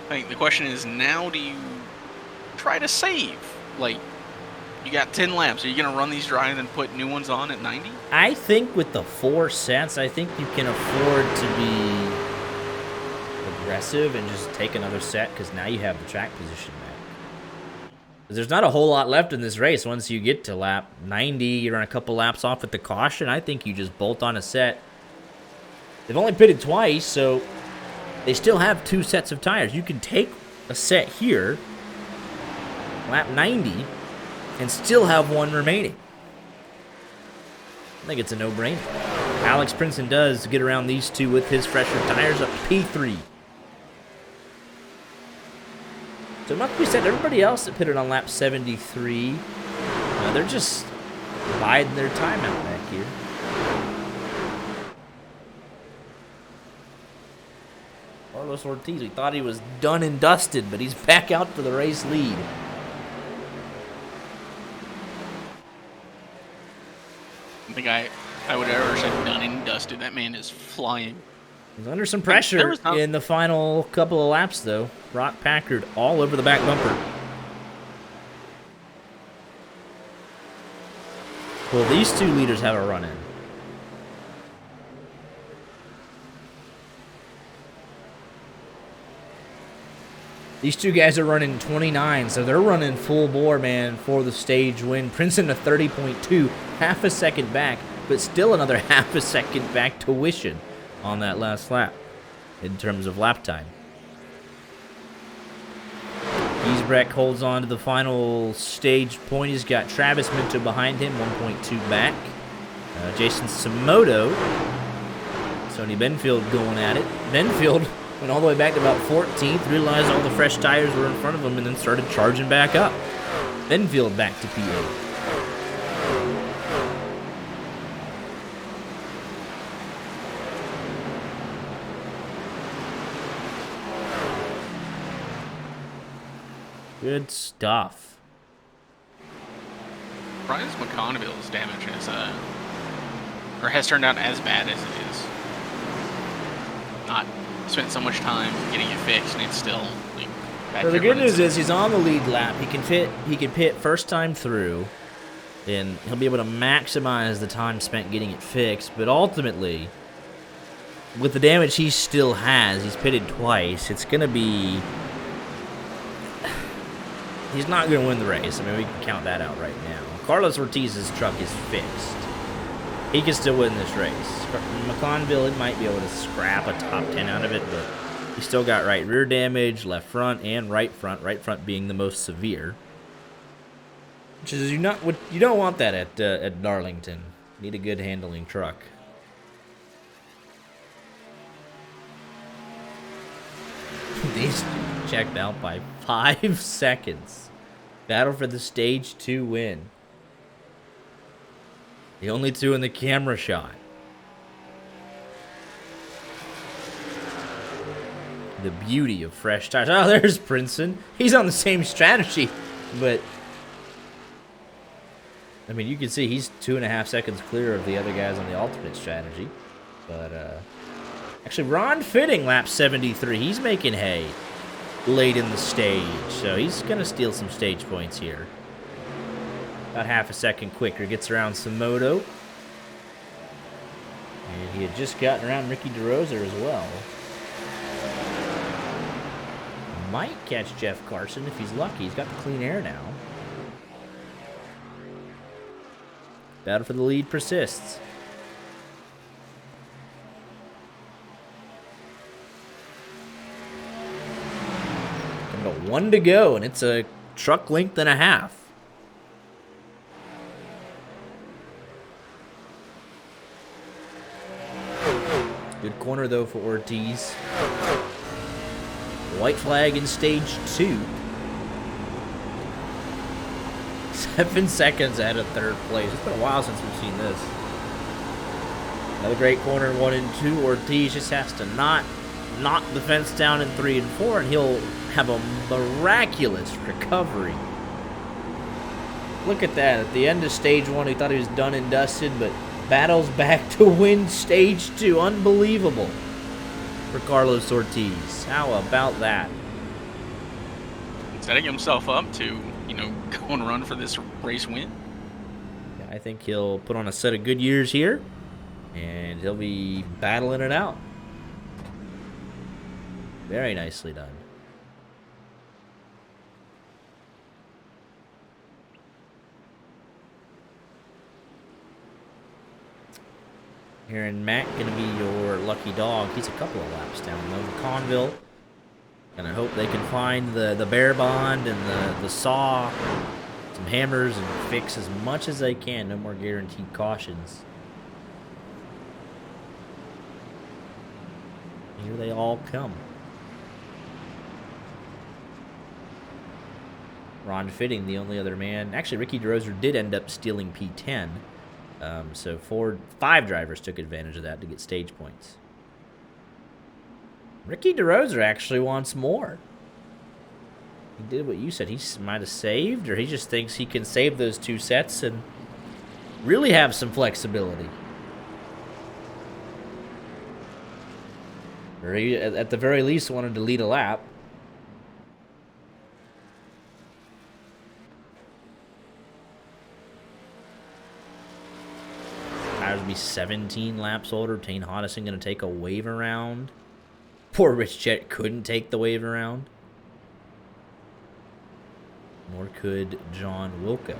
I think the question is, now do you try to save? Like, you got 10 laps. Are you going to run these dry and put new ones on at 90? I think with the 4 sets, I think you can afford to be aggressive and just take another set because now you have the track position back. There's not a whole lot left in this race. Once you get to lap 90, you're on a couple laps off at the caution. I think you just bolt on a set. They've only pitted twice, so they still have 2 sets of tires. You can take a set here, lap 90, and still have 1 remaining. I think it's a no-brainer. Alex Princeton does get around these 2 with his fresher tires up P3. So it must be said, everybody else that pitted on lap 73, they're just biding their time out back here. Carlos Ortiz, we thought he was done and dusted, but he's back out for the race lead. I think I would ever say done and dusted. That man is flying. He's under some pressure in the final couple of laps, though. Brock Packard all over the back bumper. Well, these 2 leaders have a run-in. These 2 guys are running 29, so they're running full bore, man, for the stage win. Princeton a 30.2, half a second back, but still another half a second back tuition on that last lap in terms of lap time. Giesbrecht holds on to the final stage point. He's got Travis Minto behind him, 1.2 back. Jason Samoto, Sonny Benfield going at it. Benfield went all the way back to about 14th, realized all the fresh tires were in front of him, and then started charging back up. Benfield back to P8. Good stuff. Brian McConneville's damage has turned out as bad as it is. Not spent so much time getting it fixed, and it's still like. So the good news is he's on the lead lap. He can pit first time through, and he'll be able to maximize the time spent getting it fixed. But ultimately, with the damage he still has, he's pitted twice. It's gonna be. He's not going to win the race. I mean, we can count that out right now. Carlos Ortiz's truck is fixed. He can still win this race. McConville might be able to scrap a top 10 out of it, but he's still got right rear damage, left front, and right front being the most severe. Which is you don't want that at Darlington. You need a good handling truck. These checked out by 5 seconds. Battle for the stage 2 win. The only 2 in the camera shot. The beauty of fresh tires. Oh, there's Princeton. He's on the same strategy, but I mean, you can see he's 2.5 seconds clear of the other guys on the alternate strategy. But actually, Ron Fitting, lap 73. He's making hay late in the stage, so he's going to steal some stage points here. About half a second quicker. Gets around Samoto. And he had just gotten around Ricky DeRosa as well. Might catch Jeff Carson if he's lucky. He's got the clean air now. Battle for the lead persists. Got 1 to go, and it's a truck length and a half. Good corner, though, for Ortiz. White flag in stage 2. 7 seconds ahead of 3rd place. It's been a while since we've seen this. Another great corner in 1 and 2. Ortiz just has to not knock the fence down in 3 and 4, and he'll have a miraculous recovery. Look at that. At the end of stage 1, he thought he was done and dusted, but battles back to win stage 2. Unbelievable for Carlos Ortiz. How about that? Setting himself up to, go and run for this race win. Yeah, I think he'll put on a set of good years here, and he'll be battling it out. Very nicely done. Here in Matt gonna be your lucky dog. He's a couple of laps down though. Conville. And I hope they can find the bear bond and the saw, some hammers, and fix as much as they can. No more guaranteed cautions. Here they all come. Ron Fitting, the only other man. Actually, Ricky DeRoser did end up stealing P10. So 5 drivers took advantage of that to get stage points. Ricky DeRoser actually wants more. He did what you said. He might have saved, or he just thinks he can save those 2 sets and really have some flexibility. Or he, at the very least, wanted to lead a lap. Tires will be 17 laps older. Tane Hodison going to take a wave around. Poor Rich Jet couldn't take the wave around. Nor could John Wilco.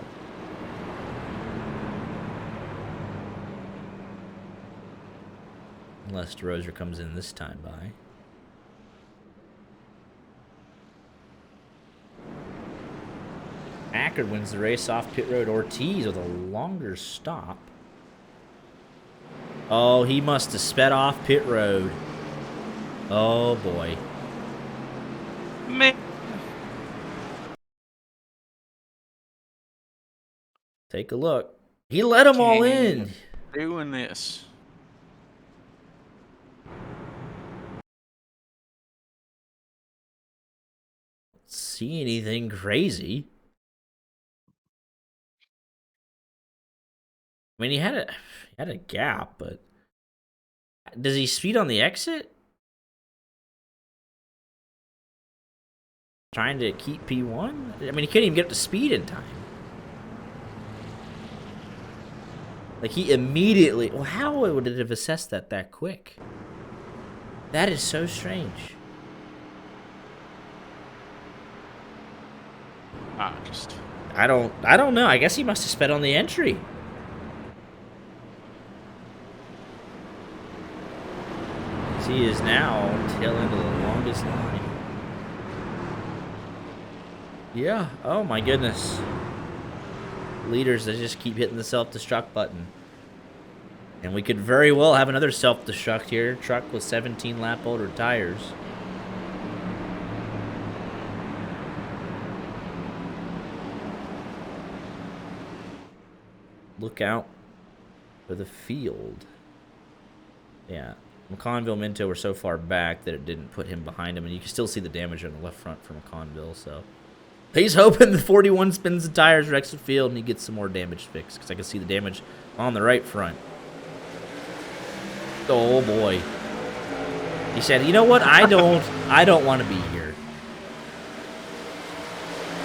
Unless DeRoser comes in this time by. Packard wins the race off pit road. Ortiz with a longer stop. Oh, he must have sped off pit road. Oh, boy. Man. Take a look. He let them all in. Doing this. See anything crazy? I mean, he had a gap, but does he speed on the exit? Trying to keep P1? I mean, he couldn't even get up to speed in time. Like, he immediately... Well, how would it have assessed that quick? That is so strange. I don't know. I guess he must have sped on the entry. He is now tail end of the longest line. Yeah. Oh my goodness. Leaders that just keep hitting the self-destruct button. And we could very well have another self-destruct here. Truck with 17 lap older tires. Look out for the field. Yeah. McConville Minto were so far back that it didn't put him behind him, and you can still see the damage on the left front from McConville, so he's hoping the 41 spins the tires, wrecks the field, and he gets some more damage fixed, because I can see the damage on the right front. Oh boy. He said, you know what, I don't want to be here.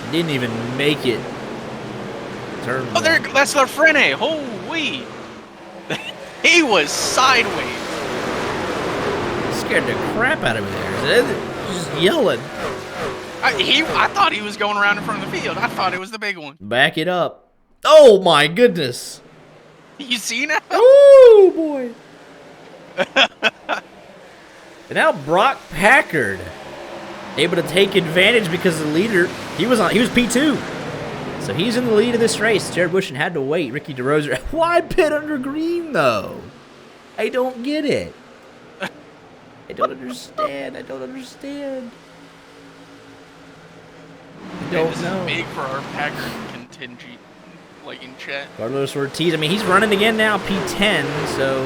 He didn't even make it. Turn oh, there, that's the Frene. Holy. He was sideways. Scared the crap out of me there. Just yelling. I thought he was going around in front of the field. I thought it was the big one. Back it up. Oh my goodness. You see now? Oh boy. And now Brock Packard able to take advantage because the leader he was P2. So he's in the lead of this race. Jared Bushin had to wait. Ricky DeRoser. Why pit under green though? I don't get it. I don't understand. I don't understand. I don't know. This is big for our Packard contingent, like in chat. Carlos Ortiz. I mean, he's running again now, P10. So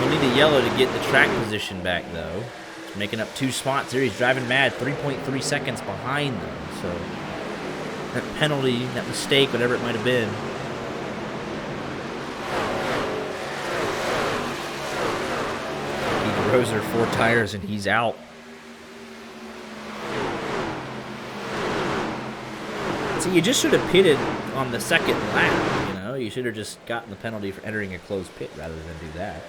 we'll need the yellow to get the track position back, though. He's making up 2 spots here. He's driving mad, 3.3 seconds behind them. So that penalty, that mistake, whatever it might have been. Roser 4 tires and he's out. See, you just should have pitted on the second lap, you know? You should have just gotten the penalty for entering a closed pit rather than do that.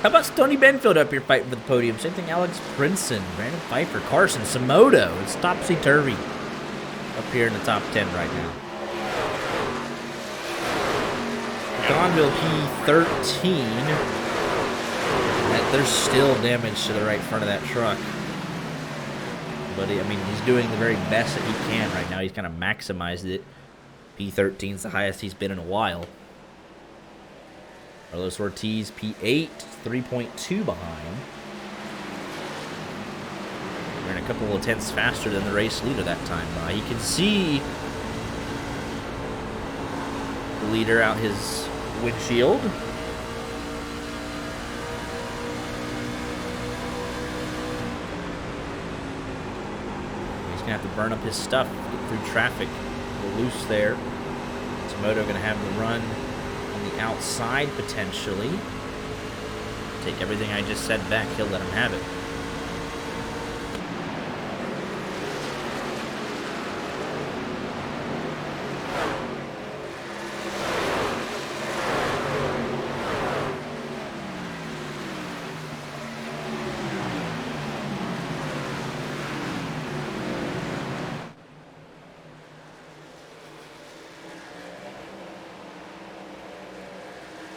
How about Stoney Benfield up here fighting for the podium? Same thing, Alex Brinson, Brandon Pfeiffer, Carson, Samoto. It's topsy-turvy up here in the top 10 right now. Gonville P13. There's still damage to the right front of that truck. But, I mean, he's doing the very best that he can right now. He's kind of maximized it. P13's the highest he's been in a while. Carlos Ortiz, P8, 3.2 behind. We're in a couple of tenths faster than the race leader that time. He can see the leader out his windshield. He's going to have to burn up his stuff, get through traffic. A little loose there. Tomoto going to have the run on the outside potentially. Take everything I just said back. He'll let him have it.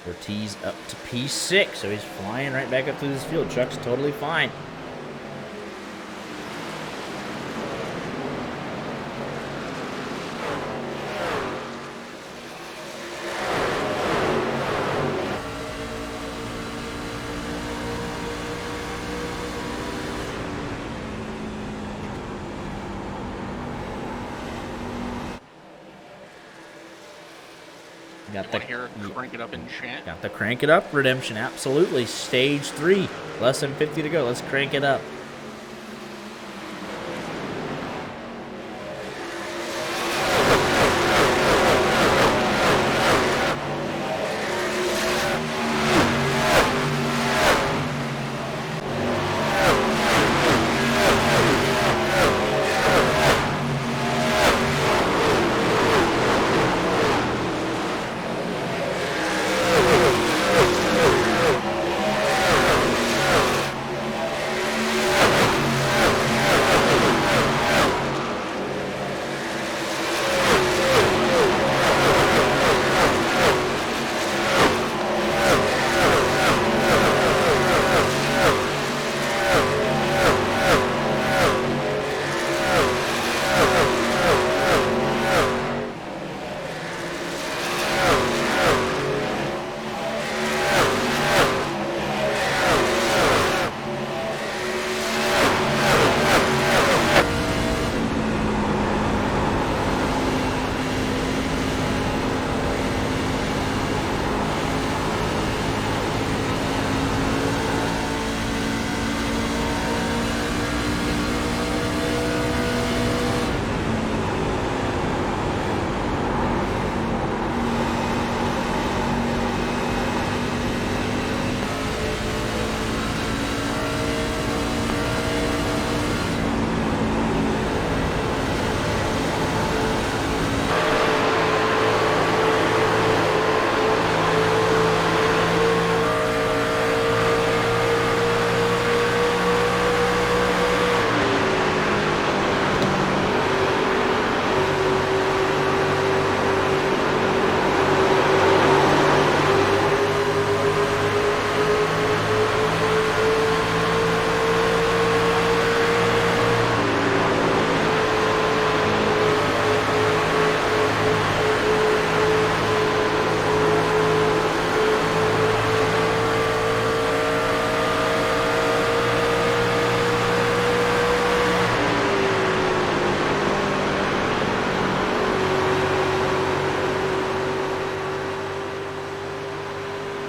Ortiz up to P6, so he's flying right back up through this field. Truck's totally fine. Got the crank it up in chat. Got the crank it up redemption, absolutely. Stage 3, less than 50 to go. Let's crank it up.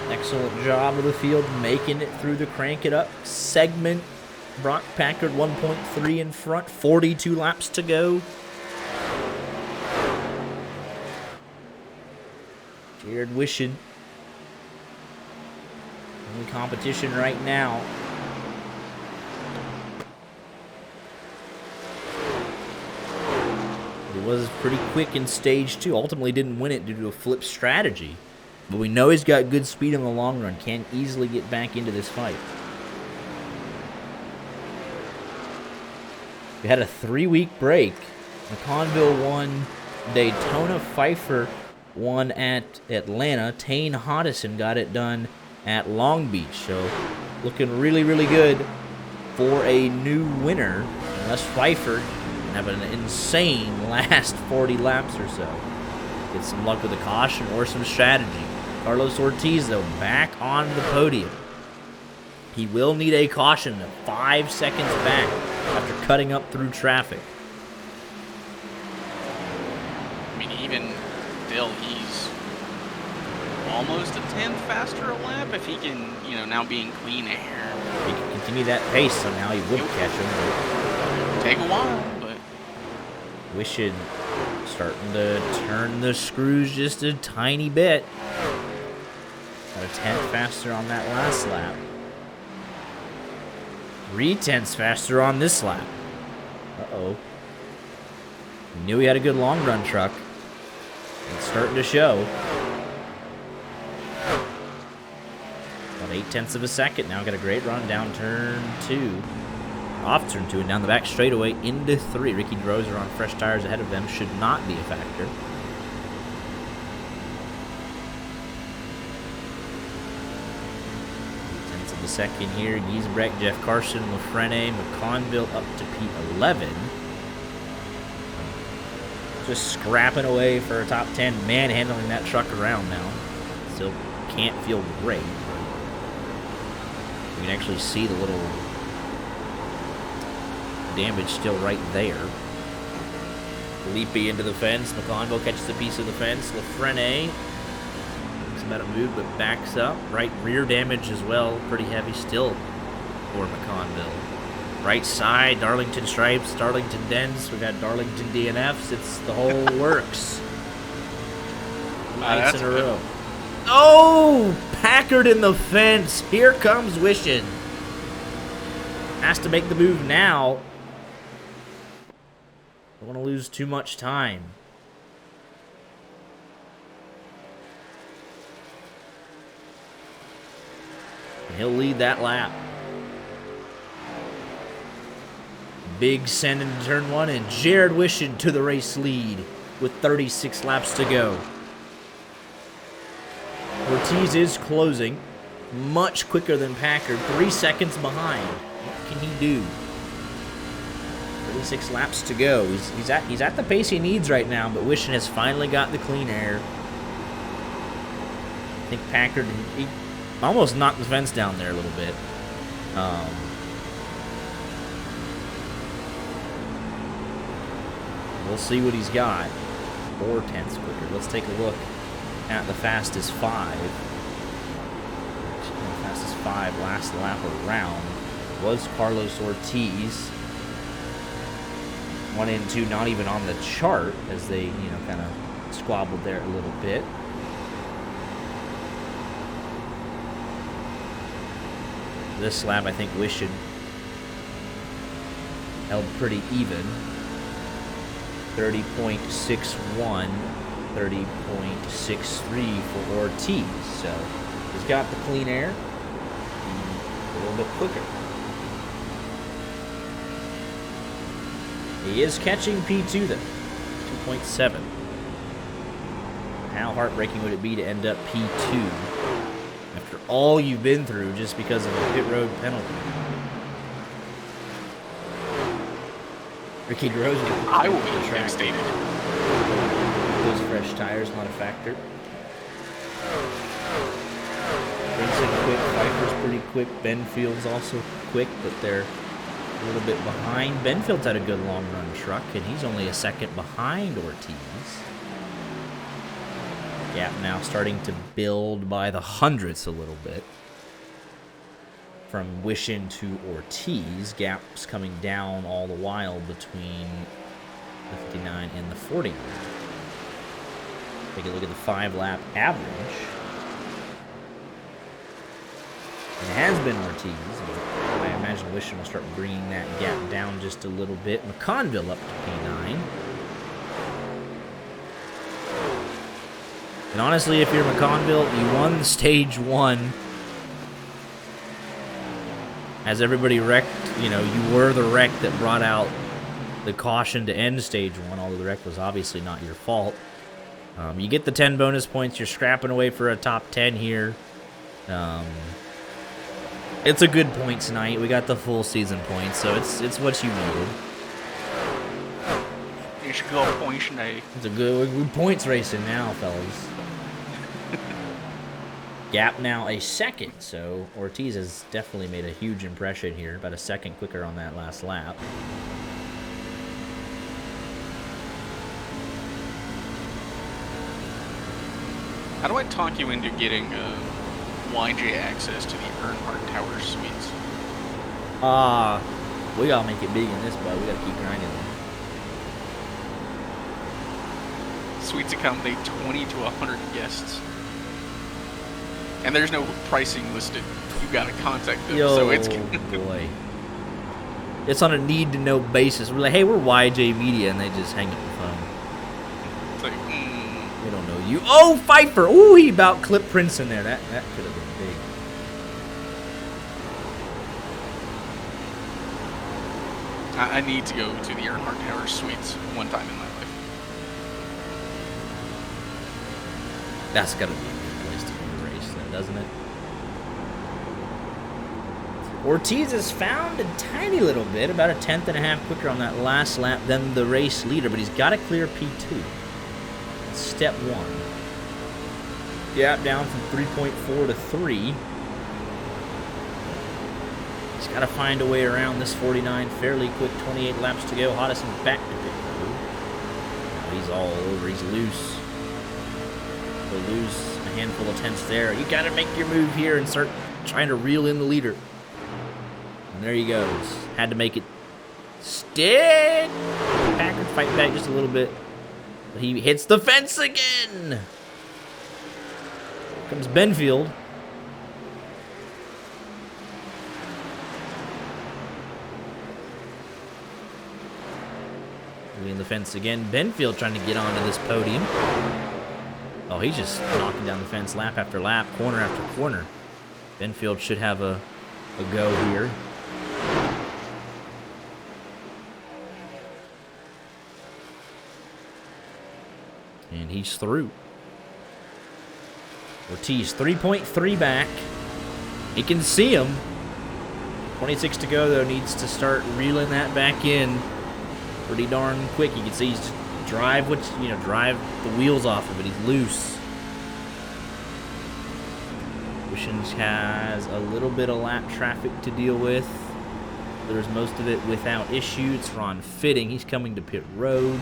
Excellent job of the field making it through the crank it up segment. Brock Packard 1.3 in front, 42 laps to go. Jared Wishing in competition right now. He was pretty quick in stage 2. Ultimately didn't win it due to a flip strategy. But we know he's got good speed in the long run. Can easily get back into this fight. We had a 3-week break. McConville won Daytona. Pfeiffer won at Atlanta. Tane Hodison got it done at Long Beach. So looking really, really good for a new winner. Unless Pfeiffer can have an insane last 40 laps or so. Get some luck with a caution or some strategy. Carlos Ortiz, though, back on the podium. He will need a caution 5 seconds back after cutting up through traffic. I mean, even still, he's almost a tenth faster a lap if he can, now be in clean air. If he can continue that pace, somehow he would catch him. Take a while, but Wishing starting to turn the screws just a tiny bit. Got a tenth faster on that last lap. 3 tenths faster on this lap. Uh-oh. Knew he had a good long run truck. It's starting to show. About 8 tenths of a second now. Got a great run down turn 2. Off turn 2 and down the back straightaway into 3. Ricky Drozer on fresh tires ahead of them. Should not be a factor. The second here, Giesbrecht, Jeff Carson, Lafrene, McConville up to P11. Just scrapping away for a top 10, manhandling that truck around now. Still can't feel great. You can actually see the little damage still right there. Leapy into the fence. McConville catches a piece of the fence. Lafrene about to move, but backs up. Right rear damage as well. Pretty heavy still for McConville. Right side, Darlington stripes, Darlington dents. We've had Darlington DNFs. It's the whole works. Nights in a row. Oh! Packard in the fence. Here comes Wishing. Has to make the move now. Don't want to lose too much time. He'll lead that lap. Big send into turn 1, and Jared Wishing to the race lead with 36 laps to go. Ortiz is closing much quicker than Packard, 3 seconds behind. What can he do? 36 laps to go. He's at the pace he needs right now, but Wishing has finally got the clean air. I think Packard, he almost knocked the fence down there a little bit. We'll see what he's got. 4 tenths quicker. Let's take a look at the fastest 5. Actually, the fastest 5 last lap around was Carlos Ortiz. 1 and 2 not even on the chart as they, kind of squabbled there a little bit. This lap, I think Wishing held pretty even. 30.61, 30.63 for Ortiz. So he's got the clean air. A little bit quicker. He is catching P2 though. 2.7. How heartbreaking would it be to end up P2? After all you've been through just because of a pit road penalty. Ricky Drozer. I will be devastated. Those fresh tires, not a factor. Vincent quick, Pfeiffer's pretty quick. Benfield's also quick, but they're a little bit behind. Benfield's had a good long run truck, and he's only a second behind Ortiz. Gap now starting to build by the hundredths a little bit. From Wishing to Ortiz, gaps coming down all the while between the 59 and the 49. Take a look at the 5-lap average. It has been Ortiz, but I imagine Wishing will start bringing that gap down just a little bit. McConville up to P9. And honestly, if you're McConville, you won stage 1. As everybody wrecked, you know, you were the wreck that brought out the caution to end stage 1, although the wreck was obviously not your fault. You get the 10 bonus points. You're scrapping away for a top 10 here. It's a good points night. We got the full season points, so it's what you needed. It's a good points night. It's a good points racing now, fellas. Gap now a second, so Ortiz has definitely made a huge impression here. About a second quicker on that last lap. How do I talk you into getting YJ access to the Earnhardt Tower suites? We gotta make it big in this, but we gotta keep grinding. Suites accommodate 20 to 100 guests. And there's no pricing listed. You gotta contact them. So it's boy. It's on a need-to-know basis. We're like, hey, we're YJ Media, and they just hang up the phone. It's like, we don't know you. Oh, Pfeiffer! Ooh, he about clipped Prince in there. That could have been big. I need to go to the Earnhardt Tower suites one time in my life. That's gotta be a good place to go to race, then, doesn't it? Ortiz has found a tiny little bit, about a 10.5 quicker on that last lap than the race leader, but he's got to clear P2. That's step 1. Gap down from 3.4 to 3. He's got to find a way around this 49 fairly quick. 28 laps to go. Hoddison back to pit road. Now he's all over. He's loose. He'll lose a handful of tenths there. You got to make your move here and start trying to reel in the leader. And there he goes. Had to make it stick. Packard fight back just a little bit. But he hits the fence again. Comes Benfield. In the fence again. Benfield trying to get onto this podium. Oh, he's just knocking down the fence lap after lap, corner after corner. Benfield should have a go here. And he's through. Ortiz 3.3 back. He can see him. 26 to go, though. Needs to start reeling that back in pretty darn quick. You can see he's drive the wheels off of it. He's loose. Wishins has a little bit of lap traffic to deal with. There's most of it without issue. It's Ron Fitting. He's coming to pit road.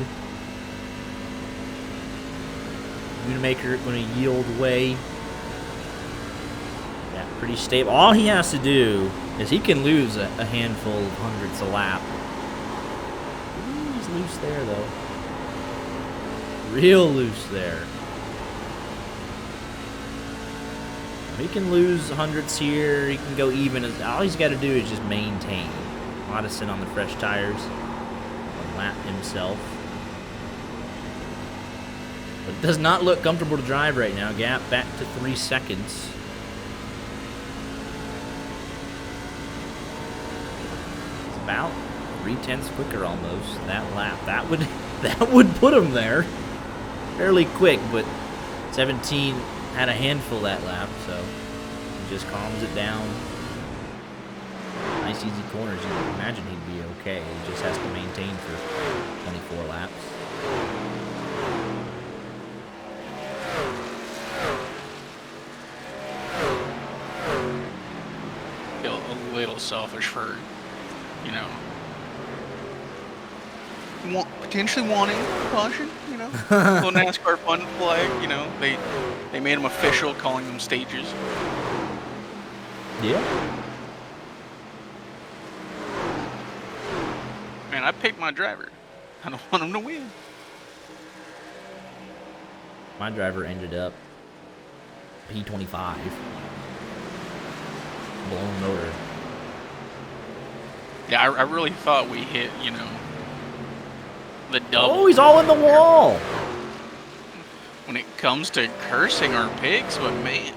Unamaker going to yield way. Yeah, pretty stable. All he has to do is he can lose a handful of hundredths a lap. Ooh, he's loose there, though. Real loose there. He can lose hundredths here. He can go even. All he's got to do is just maintain. Hoddison on the fresh tires. Lap himself. But it does not look comfortable to drive right now. Gap back to 3 seconds. It's about 3/10 quicker almost. That lap. That would put him there. Fairly quick, but 17 had a handful that lap, so he just calms it down. Nice easy corners. You can imagine he'd be okay. He just has to maintain for 24 laps. Feel a little selfish for, potentially wanting caution, little NASCAR fun flag, they made them official, calling them stages. Yeah. Man, I picked my driver. I don't want him to win. My driver ended up P25. Blown motor. Yeah, I really thought we hit, the double. Oh, he's all in the wall. when it comes to cursing our picks, but man,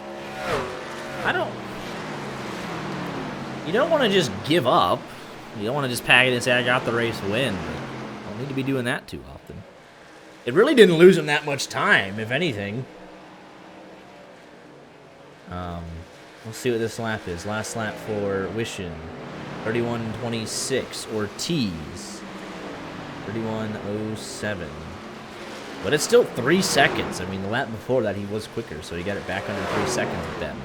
you don't want to just give up. You don't want to just pack it and say, I got the race win. But don't need to be doing that too often. It really didn't lose him that much time, if anything. We'll see what this lap is. Last lap for Wishin. 31.26. Ortiz. 31.07. But it's still 3 seconds. I mean, the lap before that, he was quicker, so he got it back under 3 seconds with that move.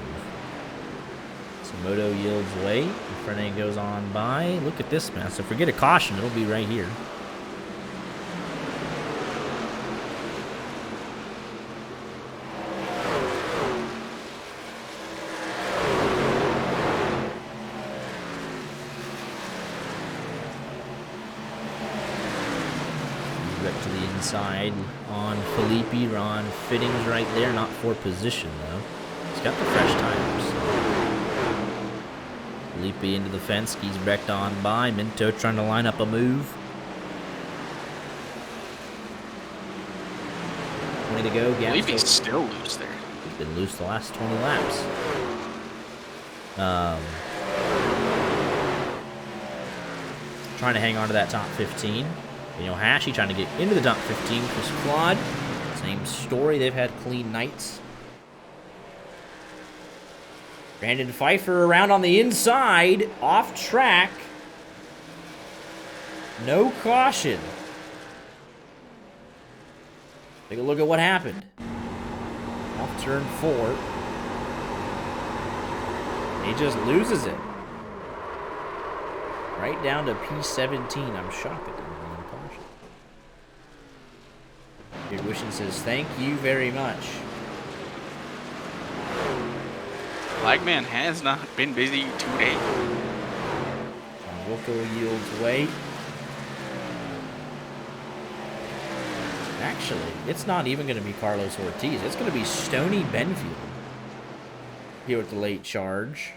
So Moto yields weight. Frene goes on by. Look at this, man. So if we get a caution, it'll be right here. Rip to the inside on Felipe. Ron Fittings right there. Not for position, though. He's got the fresh tires. Felipe into the fence. Giesbrecht on by. Minto trying to line up a move. 20 to go. Felipe's still loose there. He's been loose the last 20 laps. Trying to hang on to that top 15. Hashi trying to get into the top 15. Chris Claude, same story. They've had clean nights. Brandon Pfeiffer around on the inside, off track. No caution. Take a look at what happened. Off turn 4. He just loses it. Right down to P17. I'm shocked at that. Your Wishing says, thank you very much. Flagman has not been busy today. Wilco yields weight. Actually, it's not even going to be Carlos Ortiz. It's going to be Stoney Benfield here with the late charge.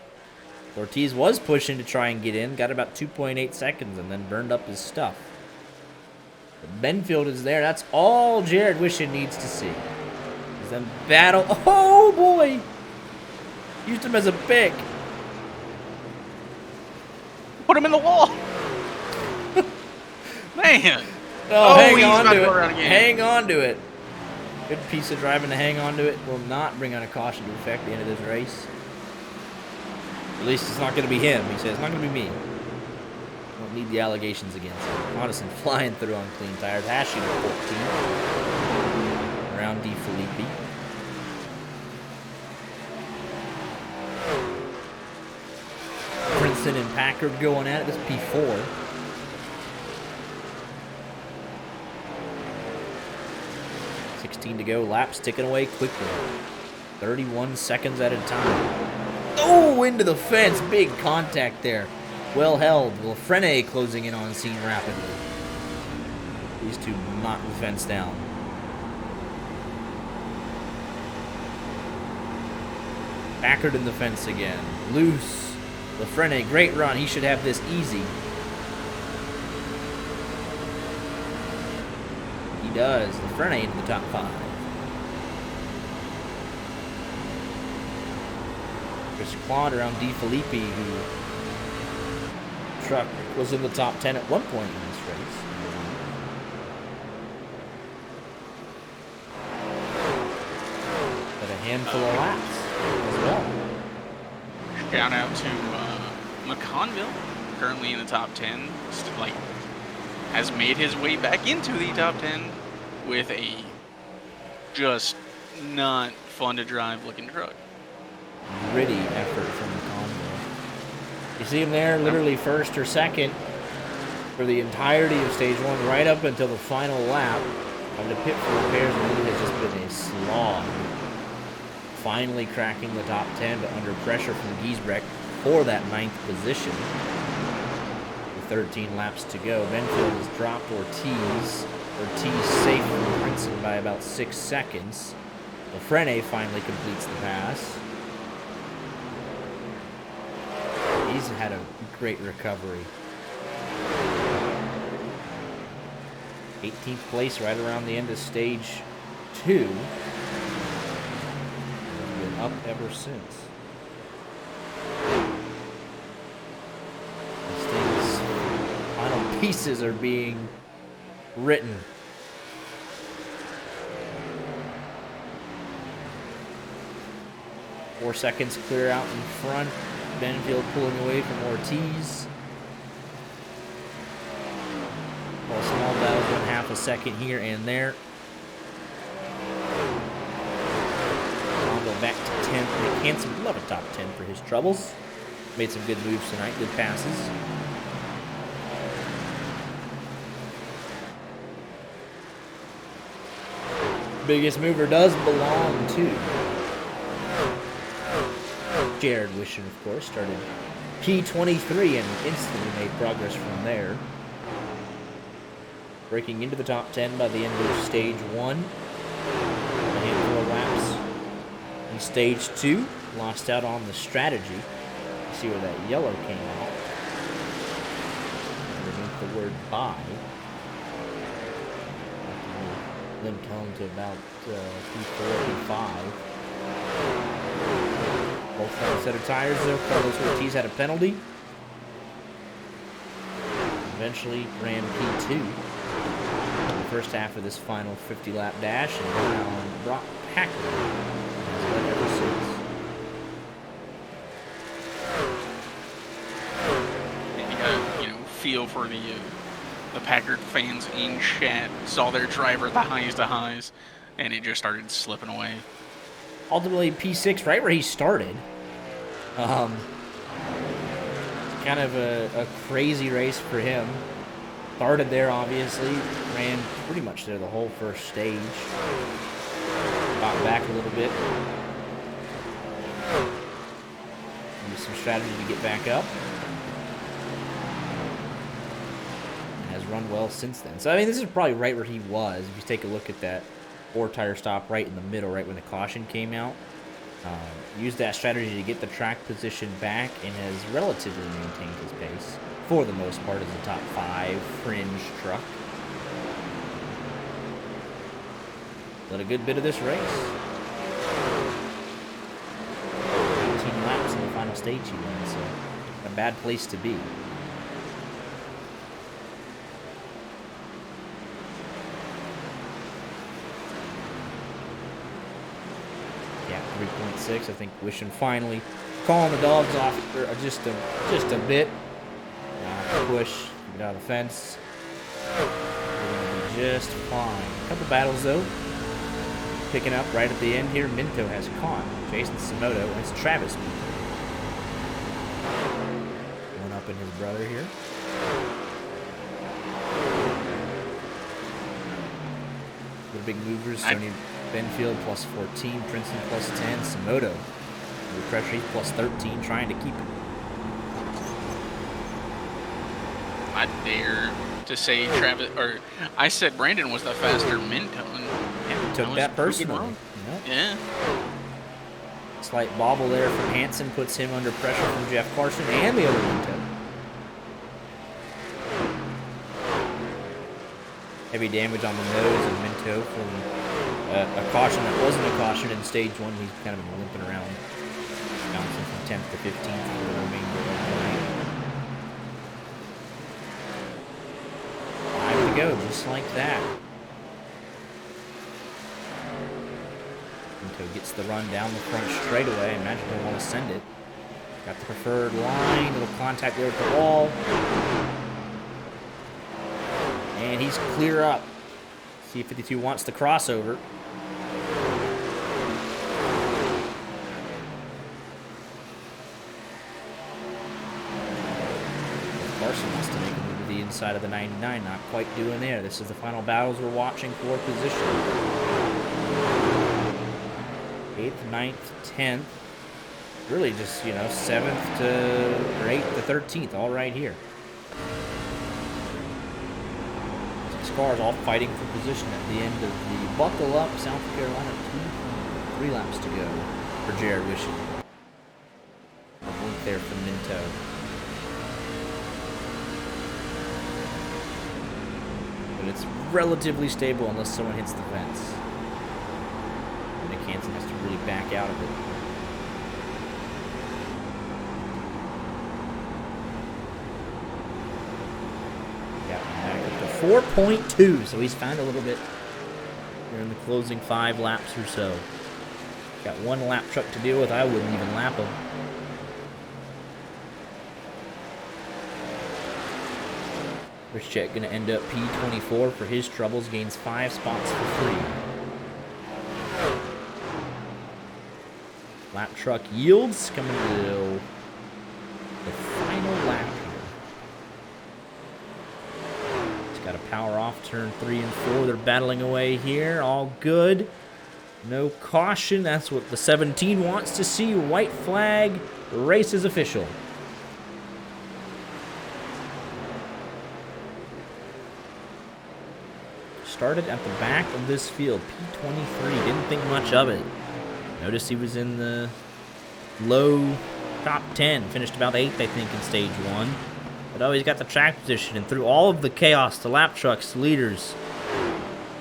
Ortiz was pushing to try and get in. Got about 2.8 seconds and then burned up his stuff. Benfield is there. That's all Jared Wishing needs to see. Is them battle. Oh, boy. Used him as a pick. Put him in the wall. Man. Oh, hang on to it. Hang on to it. Good piece of driving to hang on to it. Will not bring on a caution to effect the end of this race. At least it's not going to be him. He says it's not going to be me. Don't need the allegations against him. Addison flying through on clean tires. Hashi to 14. Around D. Felipe. Princeton and Packard going at it. This P4. To go. Laps ticking away quickly. 31 seconds at a time. Oh, into the fence. Big contact there. Well held. Frene closing in on scene rapidly. These two knock the fence down. Packard in the fence again. Loose. Frene, great run. He should have this easy. He does. Frene into the top 5. Chris Claude around D. Felipe, who truck was in the top 10 at one point in this race. But a handful of laps as well. Shout out to McConville, currently in the top 10. Has made his way back into the top 10 with a just not fun to drive looking truck. Gritty effort from McConville. You see him there, literally first or second for the entirety of stage 1, right up until the final lap. On the pit for repairs, and it has just been a slog. Finally cracking the top 10, but under pressure from Giesbrecht for that 9th position. With 13 laps to go. Benfield has dropped Ortiz. Ortiz safe from Princeton by about 6 seconds. Frene finally completes the pass. He's had a great recovery. 18th place right around the end of stage 2. up ever since. These things, final pieces are being written. Four seconds clear out in front. Benfield pulling away from Ortiz. Well, small battles, 1/2 a second here and there. Longo back to 10th. Nick Hansen would love a top 10 for his troubles. Made some good moves tonight, good passes. Biggest mover does belong to Jared Wishing, of course. Started P23 and instantly made progress from there. Breaking into the top 10 by the end of stage 1. A handful of laps in stage 2. Lost out on the strategy. See where that yellow came out. Underneath the word bye. Them telling to about P4, P5. Both front set of tires though. Carlos Ortiz had a penalty. Eventually ran P2 in the first half of this final 50-lap dash, and now Brock Packer has led ever since. And you gotta, feel for the Packard fans in chat. Saw their driver at the highest of highs, and it just started slipping away. Ultimately, P6, right where he started. Kind of a crazy race for him. Started there, obviously. Ran pretty much there the whole first stage. Got back a little bit. Used some strategy to get back up. Has run well since then. So, I mean, this is probably right where he was. If you take a look at that 4-tire stop right in the middle, right when the caution came out. Used that strategy to get the track position back and has relatively maintained his pace. For the most part, as a top 5 fringe truck. Led a good bit of this race. 18 laps in the final stage he won, so a bad place to be. Yeah, 3.6. I think Wishing finally calling the dogs off for just a bit. Push, get out of the fence. We're gonna be just fine. A couple battles though. Picking up right at the end here. Minto has caught Jason Samoto, and it's Travis Minto. One up in his brother here. The big movers, Tony Benfield plus 14, Princeton plus 10, Samoto. Under pressure, he's plus 13, trying to keep it. I dare to say Travis, or I said Brandon was the faster Minto, and took that personally. Yep. Yeah. Slight bobble there from Hansen puts him under pressure from Jeff Carson and the other Minto. Heavy damage on the nose of Minto from a caution that wasn't a caution in stage 1. He's kind of been limping around, bouncing from 10th to 15th for the remainder of the night. Go just like that. Minto gets the run down the front straightaway. Imagine they want to send it. Got the preferred line. Little contact there with the wall. And he's clear up. C52 wants the crossover. Carson wants to make a move to the inside of the 99. Not quite doing there. This is the final battles we're watching for position. 8th, 9th, 10th. Really just, 7th to, or 8th to 13th, all right here. 6 cars all fighting for position at the end of the Buckle Up South Carolina 3 laps to go for Jared Wishing. A blink there from Minto. But it's relatively stable unless someone hits the fence. Nick Hansen has to really back out of it. 4.2, so he's found a little bit here in the closing 5 laps or so. Got 1 lap truck to deal with. I wouldn't even lap him. Rich going to end up P24 for his troubles. Gains 5 spots for free. Lap truck yields coming to the final lap here. It's got a power off turn 3 and 4. They're battling away here. All good. No caution. That's what the 17 wants to see. White flag. Race is official. Started at the back of this field. P23. Didn't think much of it. Notice he was in the low top 10. Finished about 8th, I think, in stage 1. But always got the track position. And through all of the chaos, the lap trucks, leaders,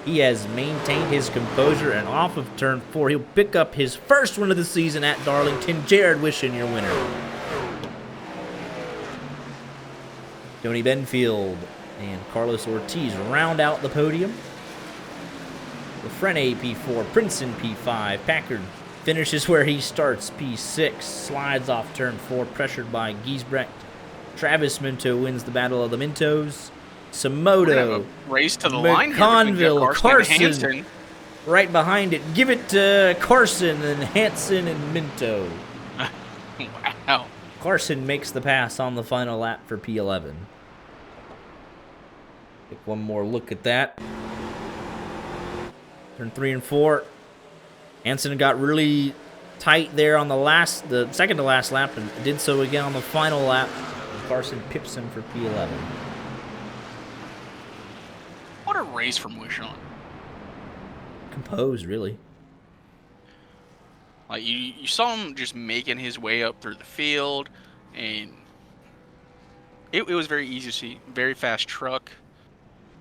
he has maintained his composure. And off of turn 4, he'll pick up his first win of the season at Darlington. Jared Wishing, your winner. Tony Benfield and Carlos Ortiz round out the podium. Lafrene P4, Princeton P5, Packard finishes where he starts, P6, slides off turn 4, pressured by Giesbrecht. Travis Minto wins the Battle of the Mintos. Samoto, race to the line here McConville, Carson, right behind it. Give it to Carson and Hansen and Minto. Wow. Carson makes the pass on the final lap for P11. Take one more look at that. Turn 3 and 4. Hansen got really tight there on the second to last lap and did so again on the final lap. Carson pips him for P11. What a race from Wishon. Composed, really. Like you saw him just making his way up through the field, and it was very easy to see. Very fast truck,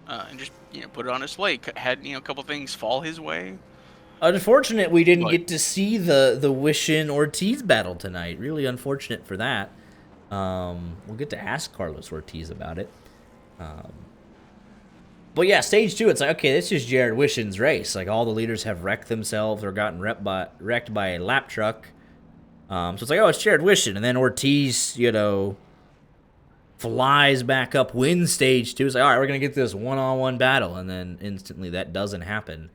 and just put it on display. Had a couple things fall his way. Unfortunate we didn't get to see the Wishon Ortiz battle tonight. Really unfortunate for that. We'll get to ask Carlos Ortiz about it. But yeah, stage 2, it's like, okay, this is Jared Wishon's race. Like, all the leaders have wrecked themselves or gotten wrecked by a lap truck. So it's like, oh, it's Jared Wishon. And then Ortiz, flies back up, wins stage 2. It's like, all right, we're going to get this one-on-one battle. And then instantly that doesn't happen.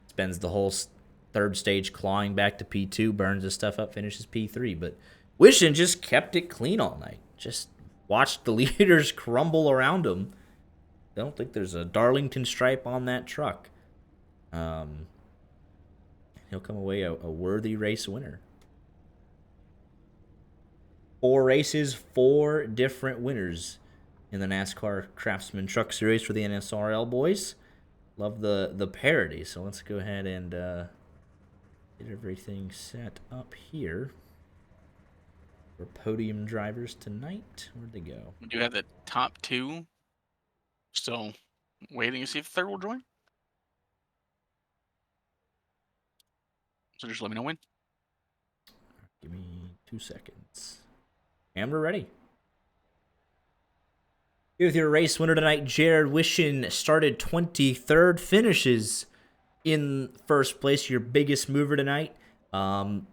Spends the whole 3rd stage clawing back to P2, burns his stuff up, finishes P3. But Wishon just kept it clean all night. Just watched the leaders crumble around him. I don't think there's a Darlington stripe on that truck. He'll come away a worthy race winner. 4 races, 4 different winners in the NASCAR Craftsman Truck Series for the NSRL boys. Love the parody. So let's go ahead and get everything set up here for podium drivers tonight. Where'd they go? We do have the top 2. Still waiting to see if the 3rd will join. So just let me know when. Give me 2 seconds. And we're ready. Here with your race winner tonight, Jared Wishon, started 23rd, finishes in 1st place, your biggest mover tonight. And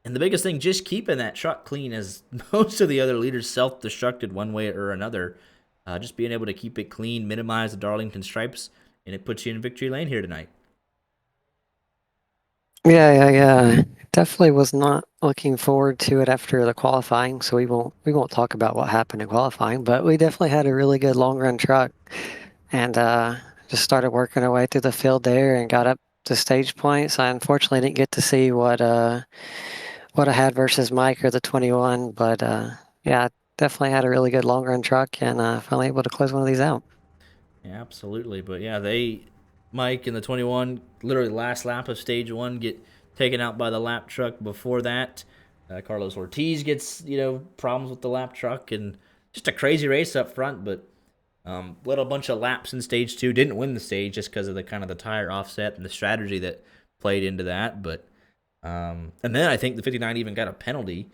the biggest thing, just keeping that truck clean, as most of the other leaders self-destructed one way or another. Just being able to keep it clean, minimize the Darlington stripes, and it puts you in victory lane here tonight. Yeah. Definitely was not looking forward to it after the qualifying, so we won't talk about what happened in qualifying, but we definitely had a really good long run truck, and just started working our way through the field there and got up to stage points. I unfortunately didn't get to see what I had versus Mike or the 21, but yeah. Definitely had a really good long run truck and finally able to close one of these out. Yeah, absolutely. But yeah, Mike and the 21, literally last lap of stage 1, get taken out by the lap truck. Before that, Carlos Ortiz gets, problems with the lap truck, and just a crazy race up front. But led a bunch of laps in stage 2. Didn't win the stage just because of the tire offset and the strategy that played into that. But and then I think the 59 even got a penalty.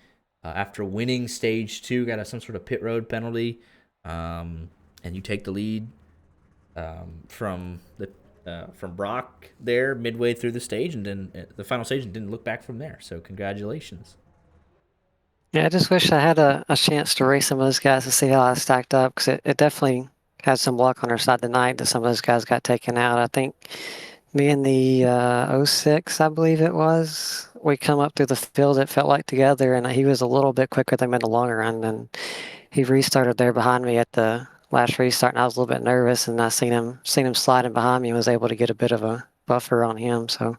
After winning stage 2, got some sort of pit road penalty, and you take the lead from Brock there midway through the stage, and then the final stage, and didn't look back from there. So congratulations. Yeah, I just wish I had a chance to race some of those guys to see how I stacked up, because it definitely had some luck on our side tonight that some of those guys got taken out. I think me and the '06, I believe it was, we come up through the field, it felt like, together, and he was a little bit quicker than me in the long run, and he restarted there behind me at the last restart, and I was a little bit nervous, and I seen him sliding behind me and was able to get a bit of a buffer on him. So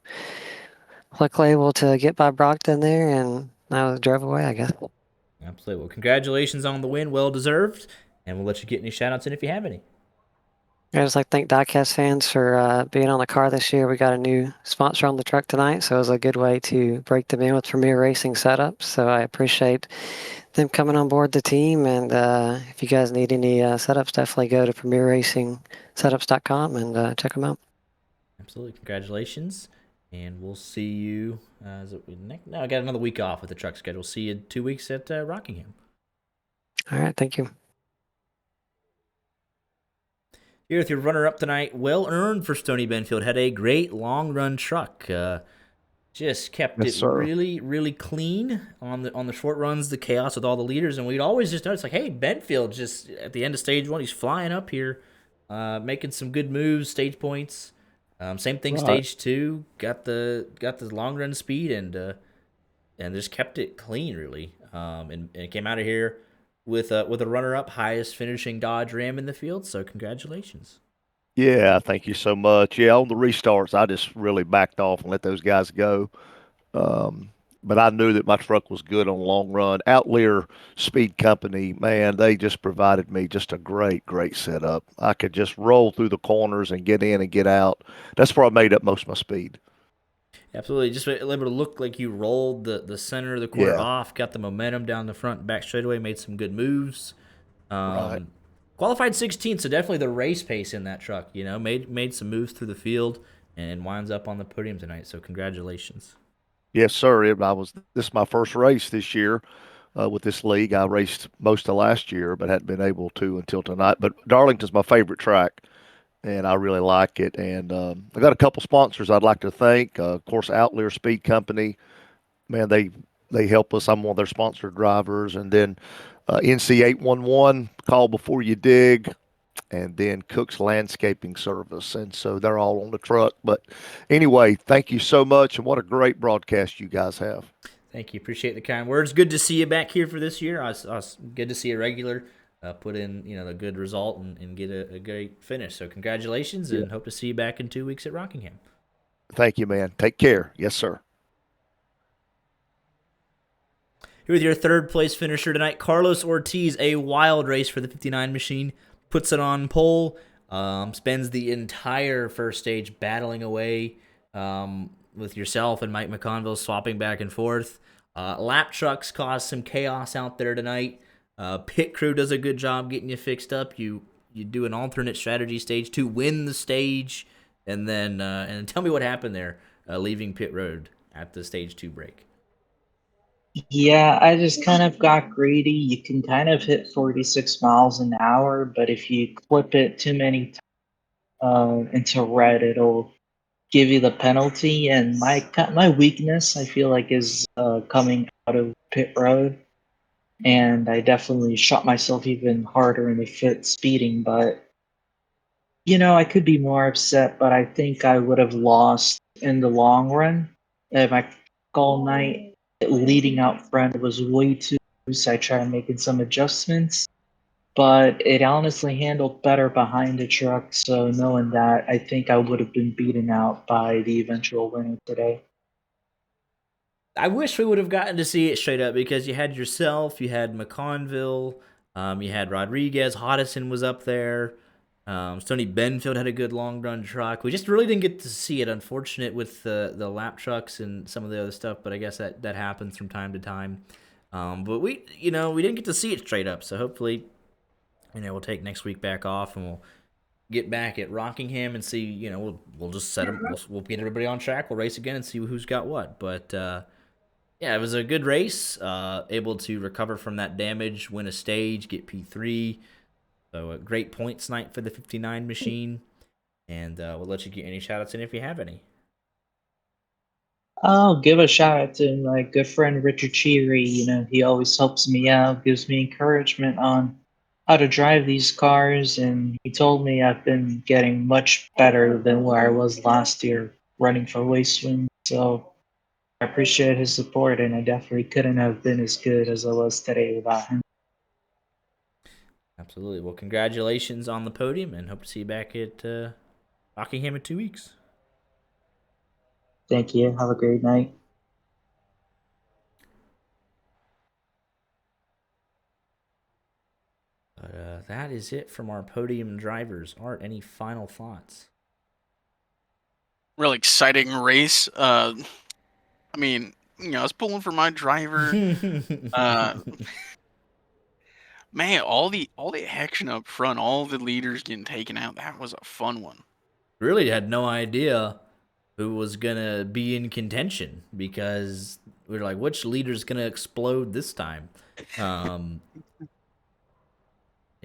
luckily able to get by Brockton there, and I drove away, I guess. Absolutely. Well, congratulations on the win. Well deserved. And we'll let you get any shout outs in if you have any. I just like to thank Diecast fans for being on the car this year. We got a new sponsor on the truck tonight, so it was a good way to break them in with Premier Racing setups. So I appreciate them coming on board the team. And if you guys need any setups, definitely go to premierracingsetups.com and check them out. Absolutely. Congratulations. And we'll see you. No, I got another week off with the truck schedule. See you in 2 weeks at Rockingham. All right. Thank you. Here with your runner-up tonight, well earned for Stony Benfield. Had a great long-run truck. Just kept it really, really clean on the short runs. The chaos with all the leaders, and we'd always just notice, like, hey, Benfield just at the end of stage 1, he's flying up here, making some good moves, stage points. Same thing, stage 2, got the long-run speed and just kept it clean, really. And it came out of here with a runner-up, highest finishing Dodge Ram in the field. So congratulations. Yeah, thank you so much. Yeah, on the restarts, I just really backed off and let those guys go. But I knew that my truck was good on long run. Outlier Speed Company, man, they just provided me just a great, great setup. I could just roll through the corners and get in and get out. That's where I made up most of my speed. Absolutely. Just able to look like you rolled the center of the corner Yeah, off, got the momentum down the front, back straightaway, made some good moves. right. Qualified 16th, so definitely the race pace in that truck. Made some moves through the field and winds up on the podium tonight. So congratulations. Yes, sir. This is my first race this year with this league. I raced most of last year, but hadn't been able to until tonight. But Darlington's my favorite track, and I really like it. And I got a couple sponsors I'd like to thank. Of course, Outlier Speed Company. Man, they help us. I'm one of their sponsored drivers. And then NC 811, Call Before You Dig, and then Cook's Landscaping Service. And so they're all on the truck. But anyway, thank you so much, and what a great broadcast you guys have. Thank you. Appreciate the kind words. Good to see you back here for this year. I was good to see a regular put in a good result and get a great finish. So congratulations, Yeah. and hope to see you back in 2 weeks at Rockingham. Thank you, man. Take care. Yes, sir. Here with your third place finisher tonight, Carlos Ortiz. A wild race for the 59 machine. Puts it on pole. Spends the entire first stage battling away with yourself and Mike McConville swapping back and forth. Lap trucks caused some chaos out there tonight. Pit crew does a good job getting you fixed up. You do an alternate strategy stage to win the stage, and then tell me what happened there, leaving pit road at the stage 2 break. Yeah, I just kind of got greedy. You can kind of hit 46 miles an hour, but if you clip it too many into red, it'll give you the penalty. And my weakness, I feel like, is coming out of pit road, and I definitely shot myself even harder in the foot speeding. But I could be more upset, but I think I would have lost in the long run. My all night leading out front was way too loose. I tried making some adjustments, but it honestly handled better behind the truck. So knowing that, I think I would have been beaten out by the eventual winner today. I wish we would have gotten to see it straight up, because you had yourself, you had McConville, you had Rodriguez, Hodison was up there. Stony Benfield had a good long run truck. We just really didn't get to see it. Unfortunate with the lap trucks and some of the other stuff, but I guess that happens from time to time. But we didn't get to see it straight up. So hopefully, we'll take next week back off and we'll get back at Rockingham and see. We'll just set them. We'll get everybody on track. We'll race again and see who's got what. But yeah, it was a good race. Able to recover from that damage, win a stage, get P3. So a great points night for the 59 machine. And we'll let you get any shout outs in if you have any. I'll give a shout out to my good friend Richard Cheery. He always helps me out, gives me encouragement on how to drive these cars, and he told me I've been getting much better than where I was last year running for Wastewing. So I appreciate his support, and I definitely couldn't have been as good as I was today without him. Absolutely. Well, congratulations on the podium, and hope to see you back at Rockingham in 2 weeks. Thank you. Have a great night. But that is it from our podium drivers. Art, any final thoughts? Really exciting race. I was pulling for my driver. Man, all the action up front, all the leaders getting taken out. That was a fun one. Really had no idea who was gonna be in contention because we were like, which leader's gonna explode this time? You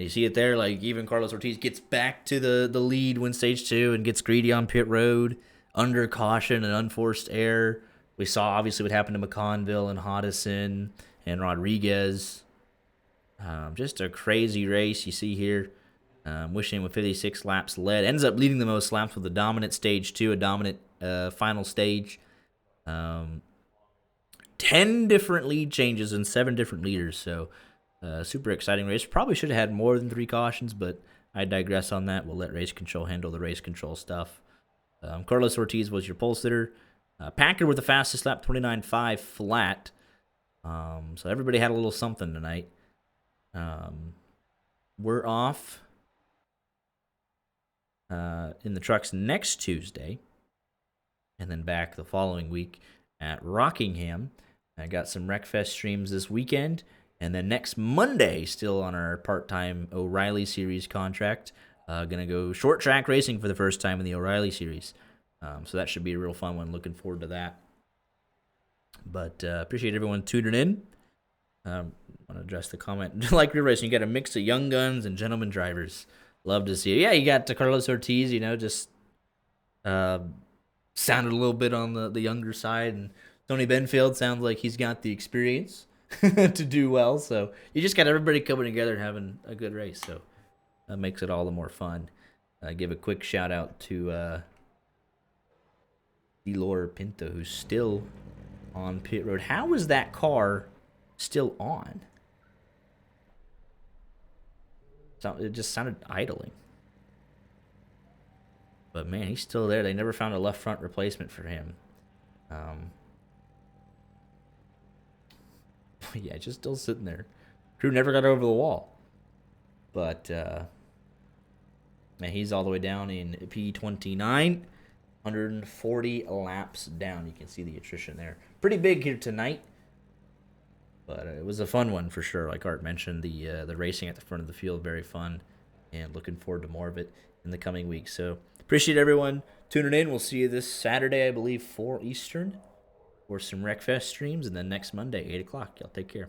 see it there, like even Carlos Ortiz gets back to the lead when stage 2 and gets greedy on pit road under caution and unforced error. We saw obviously what happened to McConville and Hodison and Rodriguez. Just a crazy race you see here. Wishing with 56 laps led. Ends up leading the most laps with a dominant stage 2, a dominant final stage. 10 different lead changes and 7 different leaders. So super exciting race. Probably should have had more than 3 cautions, but I digress on that. We'll let race control handle the race control stuff. Carlos Ortiz was your pole sitter. Packard with the fastest lap, 29.5 flat. So everybody had a little something tonight. We're off in the trucks next Tuesday, and then back the following week at Rockingham. I got some Wreckfest streams this weekend, and then next Monday, still on our part-time O'Reilly Series contract, gonna go short track racing for the first time in the O'Reilly Series. So that should be a real fun one. Looking forward to that. But appreciate everyone tuning in. Want to address the comment. Like real racing, you got a mix of young guns and gentleman drivers. Love to see it. Yeah, you got Carlos Ortiz, just sounded a little bit on the younger side. And Tony Benfield sounds like he's got the experience to do well. So you just got everybody coming together and having a good race. So that makes it all the more fun. Give a quick shout out to Delor Pinto, who's still on pit road. How is that car still on? So it just sounded idling. But man, he's still there. They never found a left front replacement for him. Yeah, just still sitting there. Crew never got over the wall. But man, he's all the way down in P29. 140 laps down. You can see the attrition there. Pretty big here tonight. But it was a fun one for sure. Like Art mentioned, the racing at the front of the field, very fun. And looking forward to more of it in the coming weeks. So appreciate everyone tuning in. We'll see you this Saturday, I believe, 4 Eastern, for some Wreckfest streams. And then next Monday, 8 o'clock. Y'all take care.